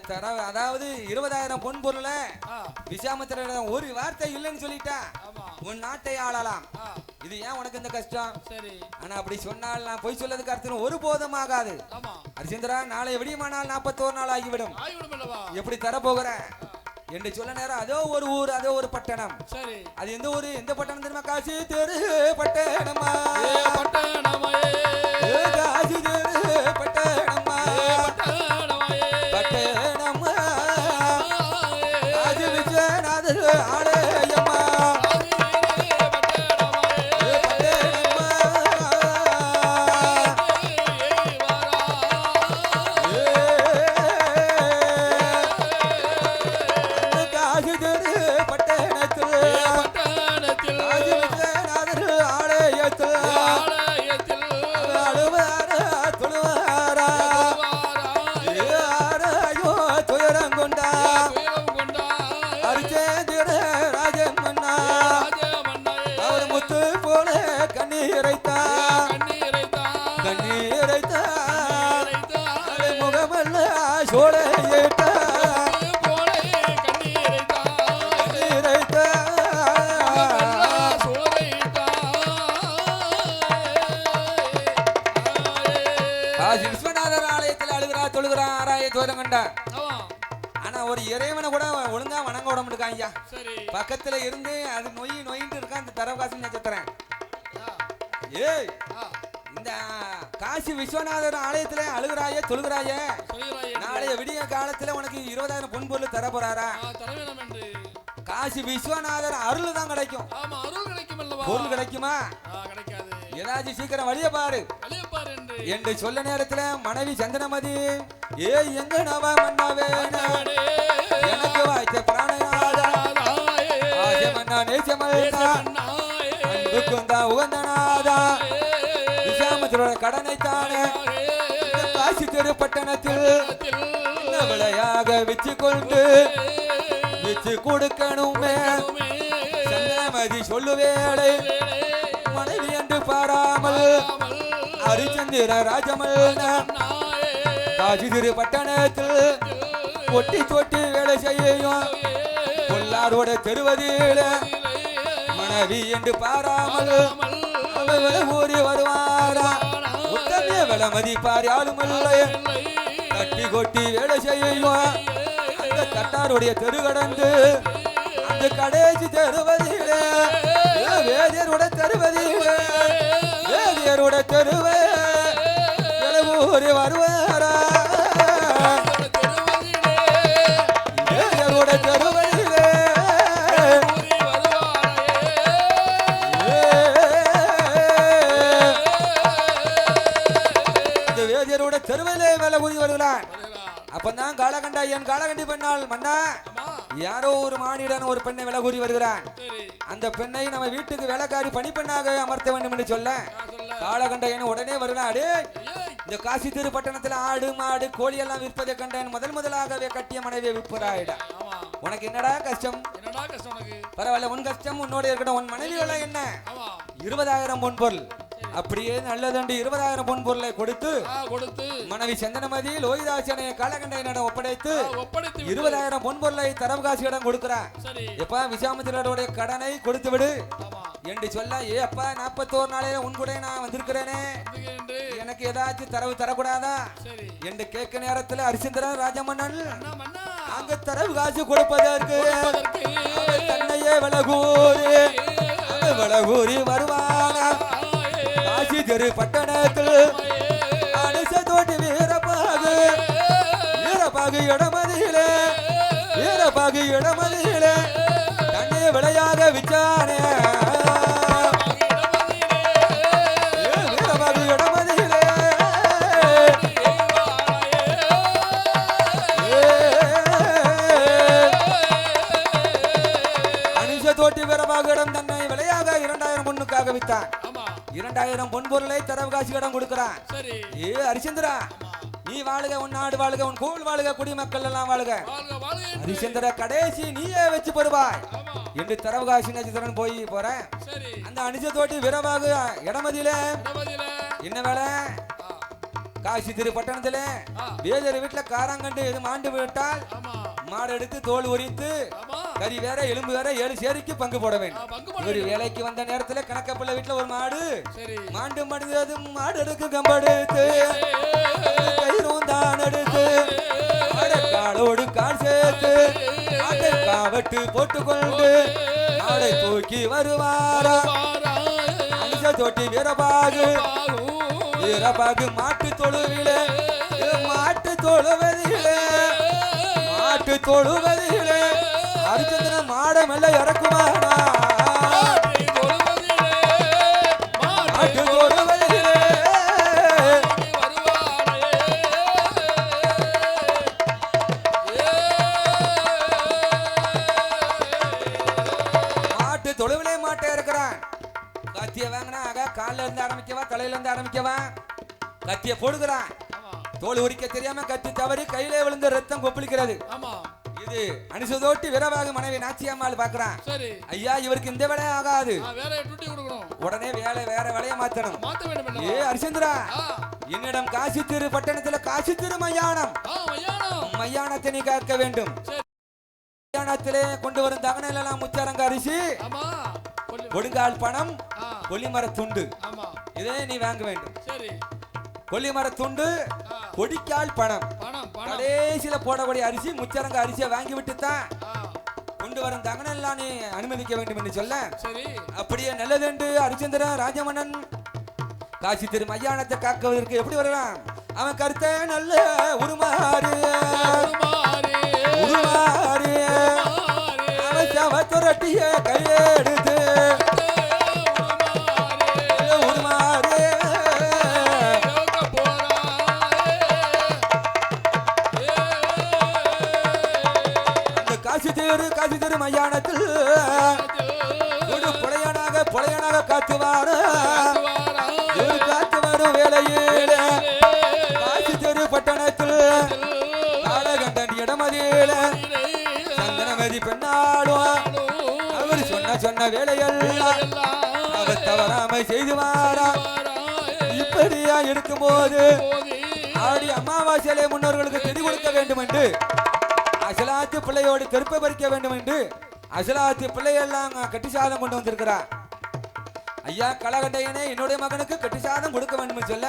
அதாவது 20,000 பொன் பொருள விசாமத்திர ஒரு வார்த்தை இல்லைன்னு சொல்லிட்டா உன் நாட்டை ஆளலாம். இது ஏன் உனக்கு இந்த கஷ்டம்? ஆனா அப்படி சொன்னால் நான் பொய் சொல்லதுக்கு அர்த்தம் ஒரு போதும் ஆகாது. ஹரிச்சந்திரா, நாளை விடியமானால் 41 நாள் ஆகிவிடும். எப்படி தர போகிற என்று சொல்ல நேரம் அதோ ஒரு ஊர், அதோ ஒரு பட்டணம். அது எந்த ஊரு, எந்த பட்டணம் தெரியுமா? காசி தெரு பட்டணமா, காசி தெரு பட்டணமா, பட்டணமா, காசி விஸ்வநாதர் ஆலயமா, விஸ்வநாதர் ஆலயத்தில் அழுகிறா தொழுகிறா ஆராய தோரம் கண்டா. ஆனா ஒரு இறைவனை கூட ஒழுங்கா வணங்க விட மாட்டாங்க. பக்கத்துல இருந்து அது நொயின்னு இருக்கான் அந்த தரவகாசி நட்சத்திரம். ஏய், இந்த காசி விஸ்வநாதர் ஆலயத்துல அழுகிறாயே தொழுகிறாயே, நாளைய விடிய காலத்துல உனக்கு 20,000 பொன் பொருள் தர போறாரா? காசி விஸ்வநாதர் அருள் தான் கிடைக்கும், பொருள் கிடைக்குமா? ஏதாச்சும் சீக்கிரம் வழிய பாரு என்று சொல்ல நேரத்துல மனைவி சந்தனமதி, ஏ எங்க நவ மன்னவே எனக்கு வாய்த்த பிராணநாதா, மன்னா நேசமல்தா அன்புக்குந்தா உகந்தநாதா, விசாமத்திரோட கடனை தானே காசி தெரு பட்டணத்தில் விளையாக வச்சு கொண்டு வச்சு கொடுக்கணுமே. சந்தனமதி சொல்லுவேளை மனைவி என்று பாராமல் ஹரிச்சந்திர ராஜமல் காசி திரு பட்டணத்தில் ஒட்டி சொட்டி வேலை செய்யும் பொல்லாரோட தெருவதில மனைவி என்று பாராமல் ஊறி வருவாரா, உத்தமே விலை மதிப்பார் யாரும் இல்லை, தட்டி கொட்டி வேலை செய்யும் அந்த தட்டாருடைய தெரு கடந்து அந்த கடைசி தெருவதில வேதியரோட தெருவதில வேதியரோட தெருவே ஊறி வருவாரா, வேதியரோட தெருவதில வேதியரோட தெருவிலே வேலை ஊறி வருகிறான். அப்பதான் காலகண்டா என் காலகண்டி பெண்ணால் மன்னா, யாரோ ஒரு மானிடன் ஒரு பெண்ணை விலை கூறி வருகிறான். அந்த பெண்ணை நம்ம வீட்டுக்கு வேலைக்காரி பணிப்பெண்ணாக அமர்த்த வேண்டும் என்று சொல்ல காலகண்டையன் உடனே வருகிறான். அடே, இந்த காசி திரு பட்டணத்துல ஆடு மாடு கோழி எல்லாம் விற்பதை கண்டேன், முதலாகவே கட்டிய மனைவியை விற்பறாயிடா. உனக்கு என்னடா கஷ்டம்? பரவாயில்ல, உன் கஷ்டம் உன்னோட இருக்கட்டும். உன் மனைவி என்ன 20,000 பொன் பொருள், அப்படியே நல்லதண்டு 20,000 பொன் பொருளை கொடுத்து மனைவி சந்தனமதி லோகிதாசனை காலகண்டையனிடம் ஒப்படைத்து 20,000 பொன் பொருளை தரவகாசியிடம் கொடுக்கிறார். எப்பா விசாமத்திரோட கடனை கொடுத்து விடு என்று சொல்ல, ஏ அப்பா 41 நாளையில உன் கூட நான் வந்திருக்கிறேனே, எனக்கு ஏதாச்சும் தரவு தரக்கூடாதா என்று கேட்க நேரத்தில் ஹரிச்சந்திரன் ராஜமன்னன் அங்க தரவு காசு கொடுப்பதற்கு தன்னையே விலகூறி வருவானா. காசி தெரு பட்டணத்தில் அனுச தோட்டி வீரப்பாகு இடமதியிலே வீரபாகு இடமதியிலே தன்னை விளையாக விச்சானே வீரபாகு இடமதியிலே அனுஷ தோட்டி வீரபாகிடம் தன்னை விளையாக 2000 பொண்ணுக்காக வித்தான். 2000 பொன் பொருளை தரவகாசியிடம் கொடுக்கிறான். ஏ ஹரிச்சந்திரா, நீ வாழ்க, உன் நாடு வாழ்க, உன் கோவில் வாழ்க, குடிமக்கள் எல்லாம் வாழ்க. ஹரிச்சந்திர கடைசி நீயே வச்சு பெறுவாய் என்று தரவகாசி நட்சத்திரன் போய் போறேன். அந்த அனுஷ தோட்டி வீரபாகு இடமதியில என்ன வேலை? காசி திரு பட்டணத்துல வேதர் வீட்டுல காராங்கண்டு எது மாண்டு விட்டால் மாடு எடுத்து தோல் உரித்து கறி வேற எலும்பு வேற 7 சேரிக்கு பங்கு போட வேண்டும். ஒரு வேலைக்கு வந்த நேரத்துல கணக்கப்பிள்ளை வீட்டுல ஒரு மாடு மாண்டு மடிந்தது. மாடு எடுக்கு கம்பெடுத்து கயிறும் தான் எடுத்து காலோடு கால் சேர்த்து காவட்டு போட்டுக்கொண்டு ஆடை தூக்கி வருவாரா அனுஷ தோட்டி வீரபாகு. வீரபாகு மாட்டு தொழுவிலே மாட்டு தொழுவதிலே மாட்டு தொழுவதிலே ஹரிச்சந்திர மாட மெல்ல இறக்குமானா மாட்டு தொழுவதிலே மாட்டு தொழுவிலே மாட்டை இருக்கிறான். கத்திய வாங்கினா காலில இருந்து ஆரம்பிக்கவா தலையில இருந்து ஆரம்பிக்கவா கத்திய போடுகிறான். தோல் உரிக்க தெரியாம கத்தி தவறி கையிலே விழுந்து ரத்தம் கொப்பளிக்கிறது. இது அனுஷ தோட்டி வீரபாகு மனைவி நாச்சியம்மாள் பாக்குறான். ஐயா, இவருக்கு இந்த வேலை ஆகாது, உடனே வேற வேலையை மாத்தணும். ஏ ஹரிச்சந்திரா, என்னிடம் காசி திரு பட்டணத்துல காசி திரு மையானத்தை நீ காக்க வேண்டும். மையானத்திலே கொண்டு வரும் தகனையில எல்லாம் முச்சாரங்க அரிசி, கொடுங்கால் பணம், கொல்லிமர துண்டு, இதே நீ வாங்க வேண்டும். கொல்லிமர துண்டு, கொடிக்கால் பணம், கடைசியில போடக்கூடிய அரிசி, முச்சரங்க அரிசியை வாங்கி விட்டு தான் கொண்டு வரும் தகனெல்லாம் நீ அனுமதிக்க வேண்டும் என்று சொல்ல, அப்படியே நல்லது என்று ஹரிச்சந்திர ராஜமன்னன் காசி திரு மையானத்தை காக்குவதற்கு எப்படி வரலாம்? அவன் கருத்த நல்ல உருமாறு அவன் சவத்துரட்டிய கையெடுத்து காசி திரு மையானத்தில் புலையனாக காத்துவாரு. காத்து வரும் வேளையில் காசி திரு பட்டணத்தில் காலகண்டன் இடமதியில சந்தனமதி பெண்ணாடும். அவர் சொன்ன வேலையெல்லாம் அவர் தவறாம செய்துவாரா. இப்படியா இருக்கும்போது ஆடி அமாவாசையிலே முன்னோர்களுக்கு தெரி கொடுக்க வேண்டும் என்று அசலாத்து பிள்ளையோடு கருப்பை பறிக்க வேண்டும் என்று அசலாத்து பிள்ளையெல்லாம் கட்டி சாதம் கொண்டு வந்திருக்கிறார். ஐயா கலகண்டையனே, என்னுடைய மகனுக்கு கட்டி சாதம் கொடுக்க வேண்டும் என்று சொல்ல,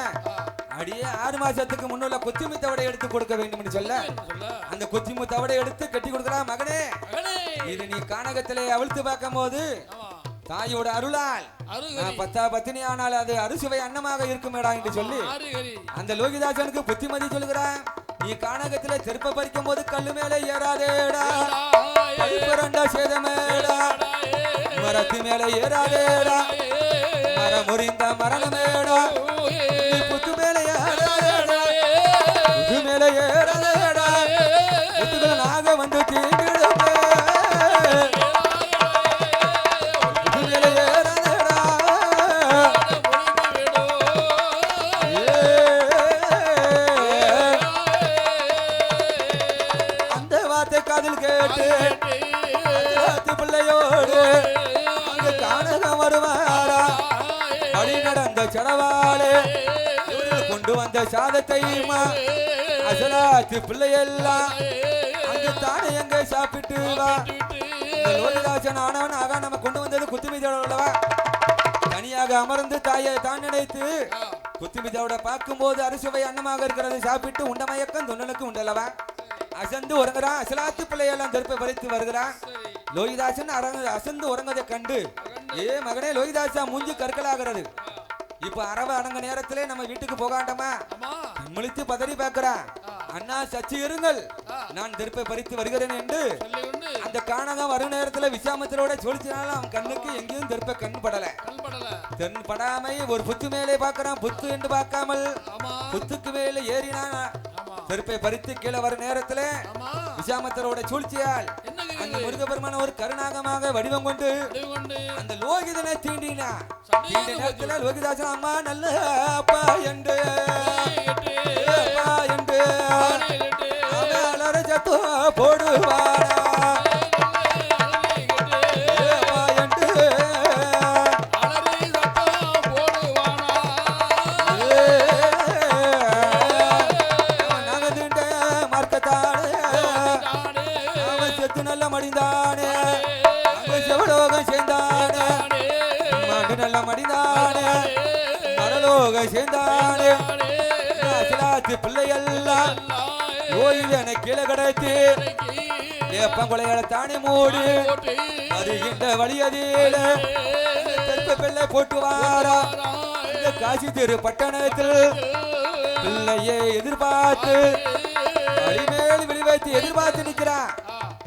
அடியே 6 மாசத்துக்கு முன்னுள்ள கொத்திமு தவடை எடுத்து கொடுக்க வேண்டும் என்று சொல்ல, அந்த கொத்திமு தவடை எடுத்து கட்டி கொடுக்கிறா. மகனே, இது நீ கானகத்திலே அவிழ்த்து பார்க்கும் போது தாயோட அருளால் 10 பத்தினி ஆனால் அது அறுசுவை அன்னமாக இருக்குமேடா என்று சொல்லி அந்த லோகிதாசனுக்கு புத்திமதி சொல்கிறான். நீ கானகத்திலே செருப்ப பறிக்கும் போது கல்லு மேலே ஏறாதேடா, சேதமேடா, மரத்து மேலே ஏறாதேடா, மரம் முறிந்த மரணமேடா, புத்து மேலே ஏறாதேடா, புத்து மேலே ஏறாதேடா, புத்துக்கள் நாக வந்து தீண்டிடுமே, புத்து மேலே ஏறாதேடா. அந்த வார்த்தை காதில் கேட்டு பிள்ளையோடு அங்கு கானகம் வருவாரா. வழி நடந்த சடவாளே கொண்டு வந்த சாதத்தை அசலாத்து பிள்ளையெல்லாம் அங்கு தானே எங்க சாப்பிட்டு வா. லோகிதாசன் ஆனவன் ஆக நம்ம கொண்டு வந்தது குத்துமிதோடவா. தனியாக அமர்ந்து தாயை தான் நினைத்து குத்துமிதோட பார்க்கும் போது அரிசுவை அன்னமாக இருக்கிறது. சாப்பிட்டு உண்ட மயக்கம் தொண்டனுக்கு உண்டல்லவா. அசந்து உறங்குறான். அசலாத்து பிள்ளையெல்லாம் தெருப்பை பறித்து வருகிறான். லோகிதாசன் அசந்து உறங்கதை கண்டு, ஏ மகனே லோகிதாசா, மூஞ்சி கற்களாகிறது. இப்ப அரவ அடங்க நேரத்திலே நம்ம வீட்டுக்கு போகாண்டமா முழித்து பதறி பார்க்கிறான். அண்ணா சச்சி இருங்கள், நான் திருப்பை பறித்து வருகிறேன் என்று அந்த காணகம் வரும் நேரத்துல விசாமத்திலோட சொல்லிச்சினாலும் அவன் கண்ணுக்கு எங்கேயும் திருப்ப கண் படல. கண் படாமை ஒரு புத்து மேலே பார்க்கறான். புத்து என்று பார்க்காமல் புத்துக்கு மேலே ஏறினான். திருப்பை பறித்து கீழே வரும் நேரத்துல விசாமத்தரோட சூழ்ச்சியால் அந்த முருகபெருமான ஒரு கருணாகமாக வடிவம் கொண்டு அந்த லோகிதனை தீண்டினா. தீண்ட நேரத்துல லோகிதாசன் அம்மா நல்ல அப்பா என்று சத்தோ போடுவாரா நல்ல மடிந்தானே செவலோகம் சேர்ந்தானே மாடு நல்ல மடிந்தானே மரலோகம் சேர்ந்தானே பிள்ளை எல்லாம் கோயில கீழே கிடத்தி ஏப்பங்கொலையால தானே மூடி வருகின்ற வழியதில பிள்ளை போட்டு வாரா. இந்த காசி தெரு பட்டணத்தில் பிள்ளையை எதிர்பார்த்து வழிமேல் விழிவைத்து எதிர்பார்த்து நிற்கிறான்.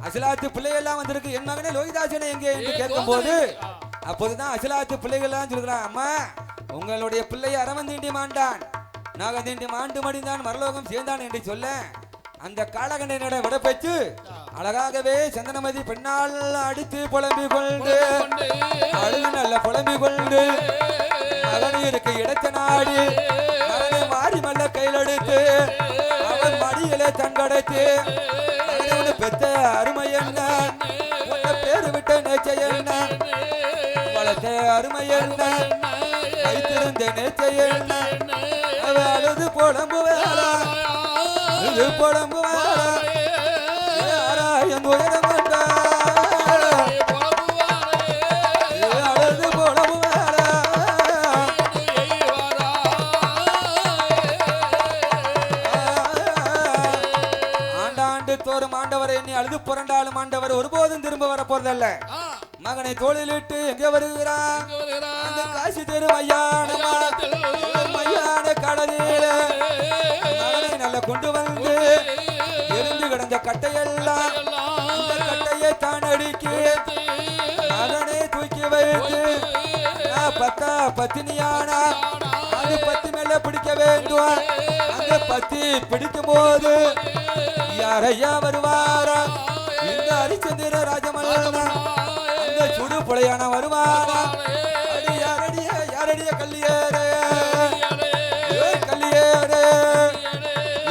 அசலாத்து பிள்ளைகள்லாம் வந்திருக்கு. என் மகனே லோகிதாசனை எங்கே என்று கேட்கும் போது அப்போதுதான் அசலாத்து பிள்ளைகள்லாம் சொல்கிறான், அம்மா உங்களுடைய பிள்ளையை அரவந்தீண்டி மாண்டான், நாகதீண்டி மாண்டு மடிந்தான், மரலோகம் சேர்ந்தான் என்று சொல்ல அந்த காலகண்டனோட விடப்பெற்று அழகாகவே சந்தனமதி பெண்ணால் அடித்து புலம்பிக் கொண்டு அழுது நல்ல புலம்பிக் கொண்டு மகனீருக்கு இடத்த நாடி மகனை மாறி மல்ல கையில் எடுத்து அவன் மடியிலே தங்கடைத்து பெத்த அருமை என்ன, பேரு விட்ட நேச்சை என்ன, வளர்த்த அருமை என்ன, வைத்திருந்த நேச்சை என்ன, அழுது புலம்புவாரா அழுது புலம்புவாரா என் உயரம் அழுது புலம்புவாரா. ஆண்டாண்டு தோறும் ஆண்டவரை எண்ணி அழுது புரண்டாலும் ஆண்டவர் ஒருபோதும் திரும்ப வர போறதல்ல. மகனை தோளிலிட்டு எங்கே வருகிறான்? அந்த காசி தெரு மையான கடலில மகனை நல்ல கொண்டு வந்து எரிந்து கிடந்த கட்டையெல்லாம் அந்த கட்டையை தானடிக்கு மகனை தூக்கி வைத்து பத்தா பத்தினியானா அது பத்தி மேல பிடிக்க வேண்டும். அந்த பத்தி பிடிக்கும் போது யாரையா வருவாரா? இந்த ஹரிச்சந்திர ராஜமல்லா அந்த சுடு புலையான வருவாரா? யாரடிய யாரடிய கல்லியேறு கல்லியேறு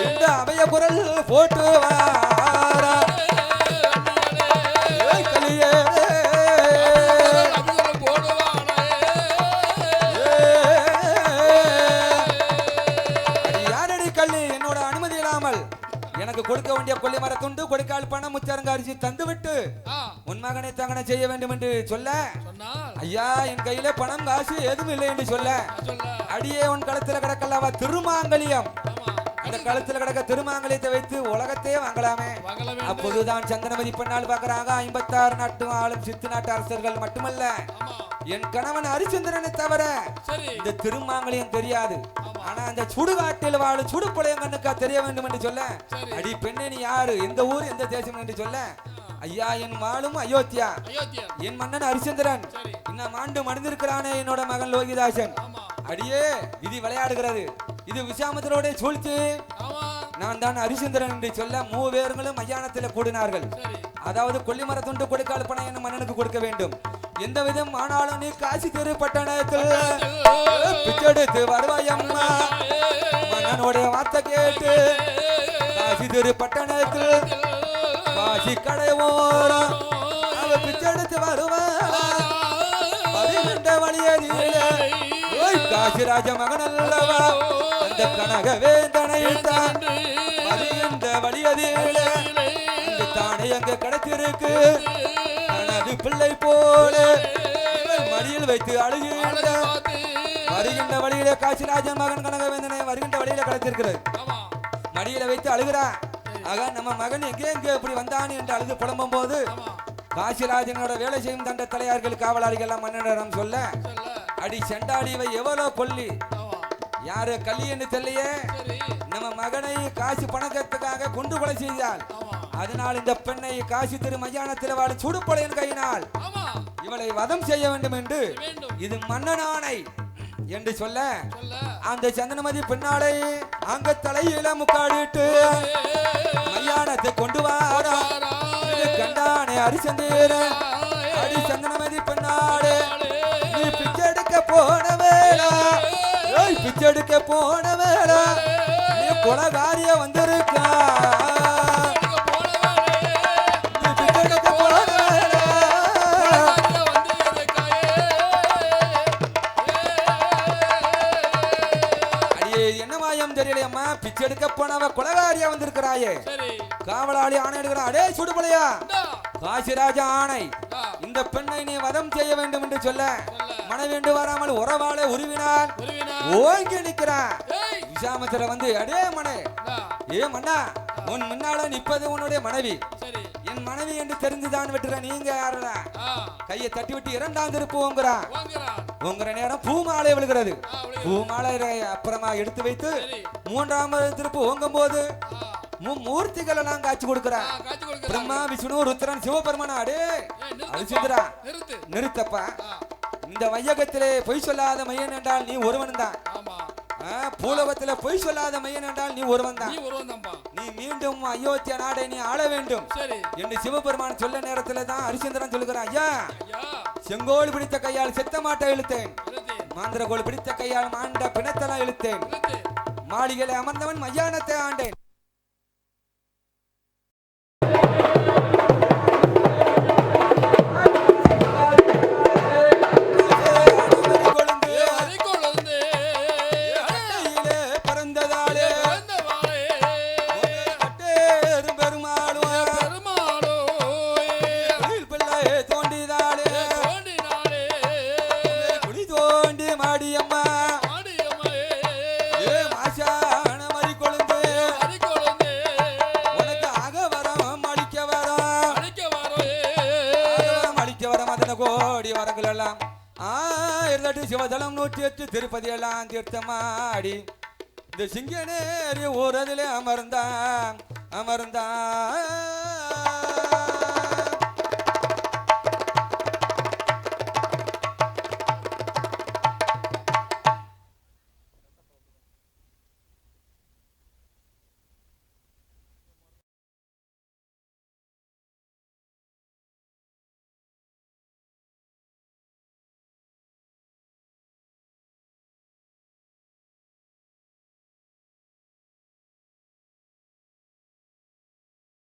இந்த அபய குரல் போட்டு வாரா கல்லியேறு யாரடி கல்லி என்னோட அனுமதி இல்லாமல் எனக்கு கொடுக்க வேண்டிய கொல்லி மரத்துண்டு கொடுக்கால் பணம் முச்சரங்க அரிசி தந்துவிட்டு உன் மகனை தங்கனை செய்ய வேண்டும் என்று சொல்ல ஐயா என் கையில பணம் காசு எதுவும் இல்லை என்று சொல்ல அடியே உன் களத்துல கிடக்கல்லவா திருமாங்கலியம், அந்த களத்துல கிடக்க திருமாங்கலியத்தை வைத்து உலகத்தையே வாங்கலாமே. அப்போதுதான் சந்தனமதி பெண்ணால் பார்க்கறாங்க 56 நாட்டு ஆளும் சித்து நாட்டு அரசர்கள் மட்டுமல்ல என் கணவன் ஹரிச்சந்திரனை தவிர இந்த திருமாங்கலியம் தெரியாது. ஆனா அந்த சுடுகாட்டில் வாழும் சுடு புலையங்கண்ணுக்கா தெரிய வேண்டும் என்று சொல்ல அடி பெண்ணே நீ யாரு, எந்த ஊர் எந்த தேசம் என்று சொல்ல ஐயா என் மாலும் அயோத்தியா, என் மன்னன் ஹரிச்சந்திரன், இன்னும் ஆண்டு மடிந்திருக்கிறானே என்னோட மகன் லோகிதாசன். அடியே விதி விளையாடுகிறது, இது விசாமத்தரோட சூழ்ச்சி. நான் தான் ஹரிச்சந்திரன் என்று சொல்ல மூவேர்களும் மையானத்தில் கூடினார்கள். அதாவது கொல்லிமர துண்டு கொடுக்கால் பணம் என் மன்னனுக்கு கொடுக்க வேண்டும். எந்த விதம் ஆனாலும் நீ காசி தெரு பட்டணத்தில் பிச்செடுத்து வருவாயம்மா. மன்னனுடைய வார்த்தை கேட்டு காசி தெரு பட்டணத்தில் காசி கடை ஓரம் அவ பிச்செடுத்து வருவார். வருகின்ற வழியதிலே காசிராஜ மகன் அல்லவா அந்த கனகவேந்தனை தான் வருகின்ற வழியதிலே தானே அங்க கிடைத்திருக்கு. தனது பிள்ளை போல மடியில் வைத்து அழுகின்ற வருகின்ற வழியில காசிராஜன் மகன் கனகவேந்தனை வருகின்ற வழியில கிடைத்திருக்கிறது. மடியில வைத்து அழுகிறா. ஆக நம்ம மகன் எங்கே எங்கே இப்படி வந்தான் என்று அழுது புலம்பும் போது காசிராஜனோட வேலை செய்யும் தண்ட தலையார்கள் காவலாளிகள் எல்லாம் மன்னனிடம் சொல்ல அடி செண்டாடிவை எவ்வளோ கொல்லி யாரு கல்லின்னு தெரியலையே சரி நம்ம மகனை காசு பணக்கத்துக்காக கொண்டு கொலை செய்தாள். அதனால் இந்த பெண்ணை காசி திரு மையானத்தில் வாழும் சுடுப்படையின் கையினால் இவளை வதம் செய்ய வேண்டும் என்று இது மன்னன் ஆணை என்று சொல்ல அந்த சந்தனமதி பெண்ணாளை அங்க தலையில முக்காடிட்டு மையானத்தை கொண்டு வாரா கண்டானே அரிசந்தேர அடி சந்தனமதி பெண்ணாளே நீ பிச்செடுக்க போன வேளா பிச்செடுக்க போன வேளா நீ கொலகாரிய வந்திருக்கா தெரியலையம்மா பிச்செடுக்க போனவ கொலகாரியா வந்திருக்கிறாயே காவலாளி ஆணை எடுக்கிறான். அடே சுடுபலையா காசிராஜா ஆணை இந்த பெண்ணை நீ வதம் செய்ய வேண்டும் என்று சொல்ல மனைவேண்டு வராமல் உறவாளை உருவினான் ஓங்கி நிற்கிறான். விசாமத்துல வந்து அடே மனை ஏ மன்னா உன் முன்னால நிற்பது உன்னுடைய மனைவி என் மனைவி என்று தெரிந்துதான் விட்டுற நீங்க யாருடா கையை தட்டி விட்டு இரண்டாம் திருப்பு உங்கிற நேரம் பூமாலை விழுகிறது. பூமாலை அப்புறமா எடுத்து வைத்து மூன்றாவது திருப்பு ஓங்கும் போது மூர்த்திகள் எல்லாம் காட்சி கொடுக்கிறான். பிரம்மா விஷ்ணு ருத்ரன் சிவபெருமான். அடே அரிசிந்திரா நிறுத்தப்பா இந்த வையகத்திலே பொய் சொல்லாத மையன் என்றால் நீ ஒருவன் தான். பூலோகத்திலே பொய் சொல்லாத மையன் என்றால் நீ ஒருவன் தான். நீ மீண்டும் அயோத்தியா நாடை நீ ஆள வேண்டும் என்று சிவபெருமான் சொல்ல நேரத்துல தான் அரிசந்திரன் சொல்லுகிறான். ஐயா செங்கோல் பிடித்த கையால் செத்த மாட்டை இழுத்தேன் மாந்திரகோல் பிடித்த கையால் மாண்ட பிணத்தெல்லாம் இழுத்தேன் மாளிகையில அமர்ந்தவன் மையானத்தை ஆண்டேன். கோடி வரங்கள் எல்லாம் சிவதளம் 108 திருப்பதி எல்லாம் தீர்த்தமாடி இந்த சிங்கனேரி ஊரதிலே அமர்ந்தான்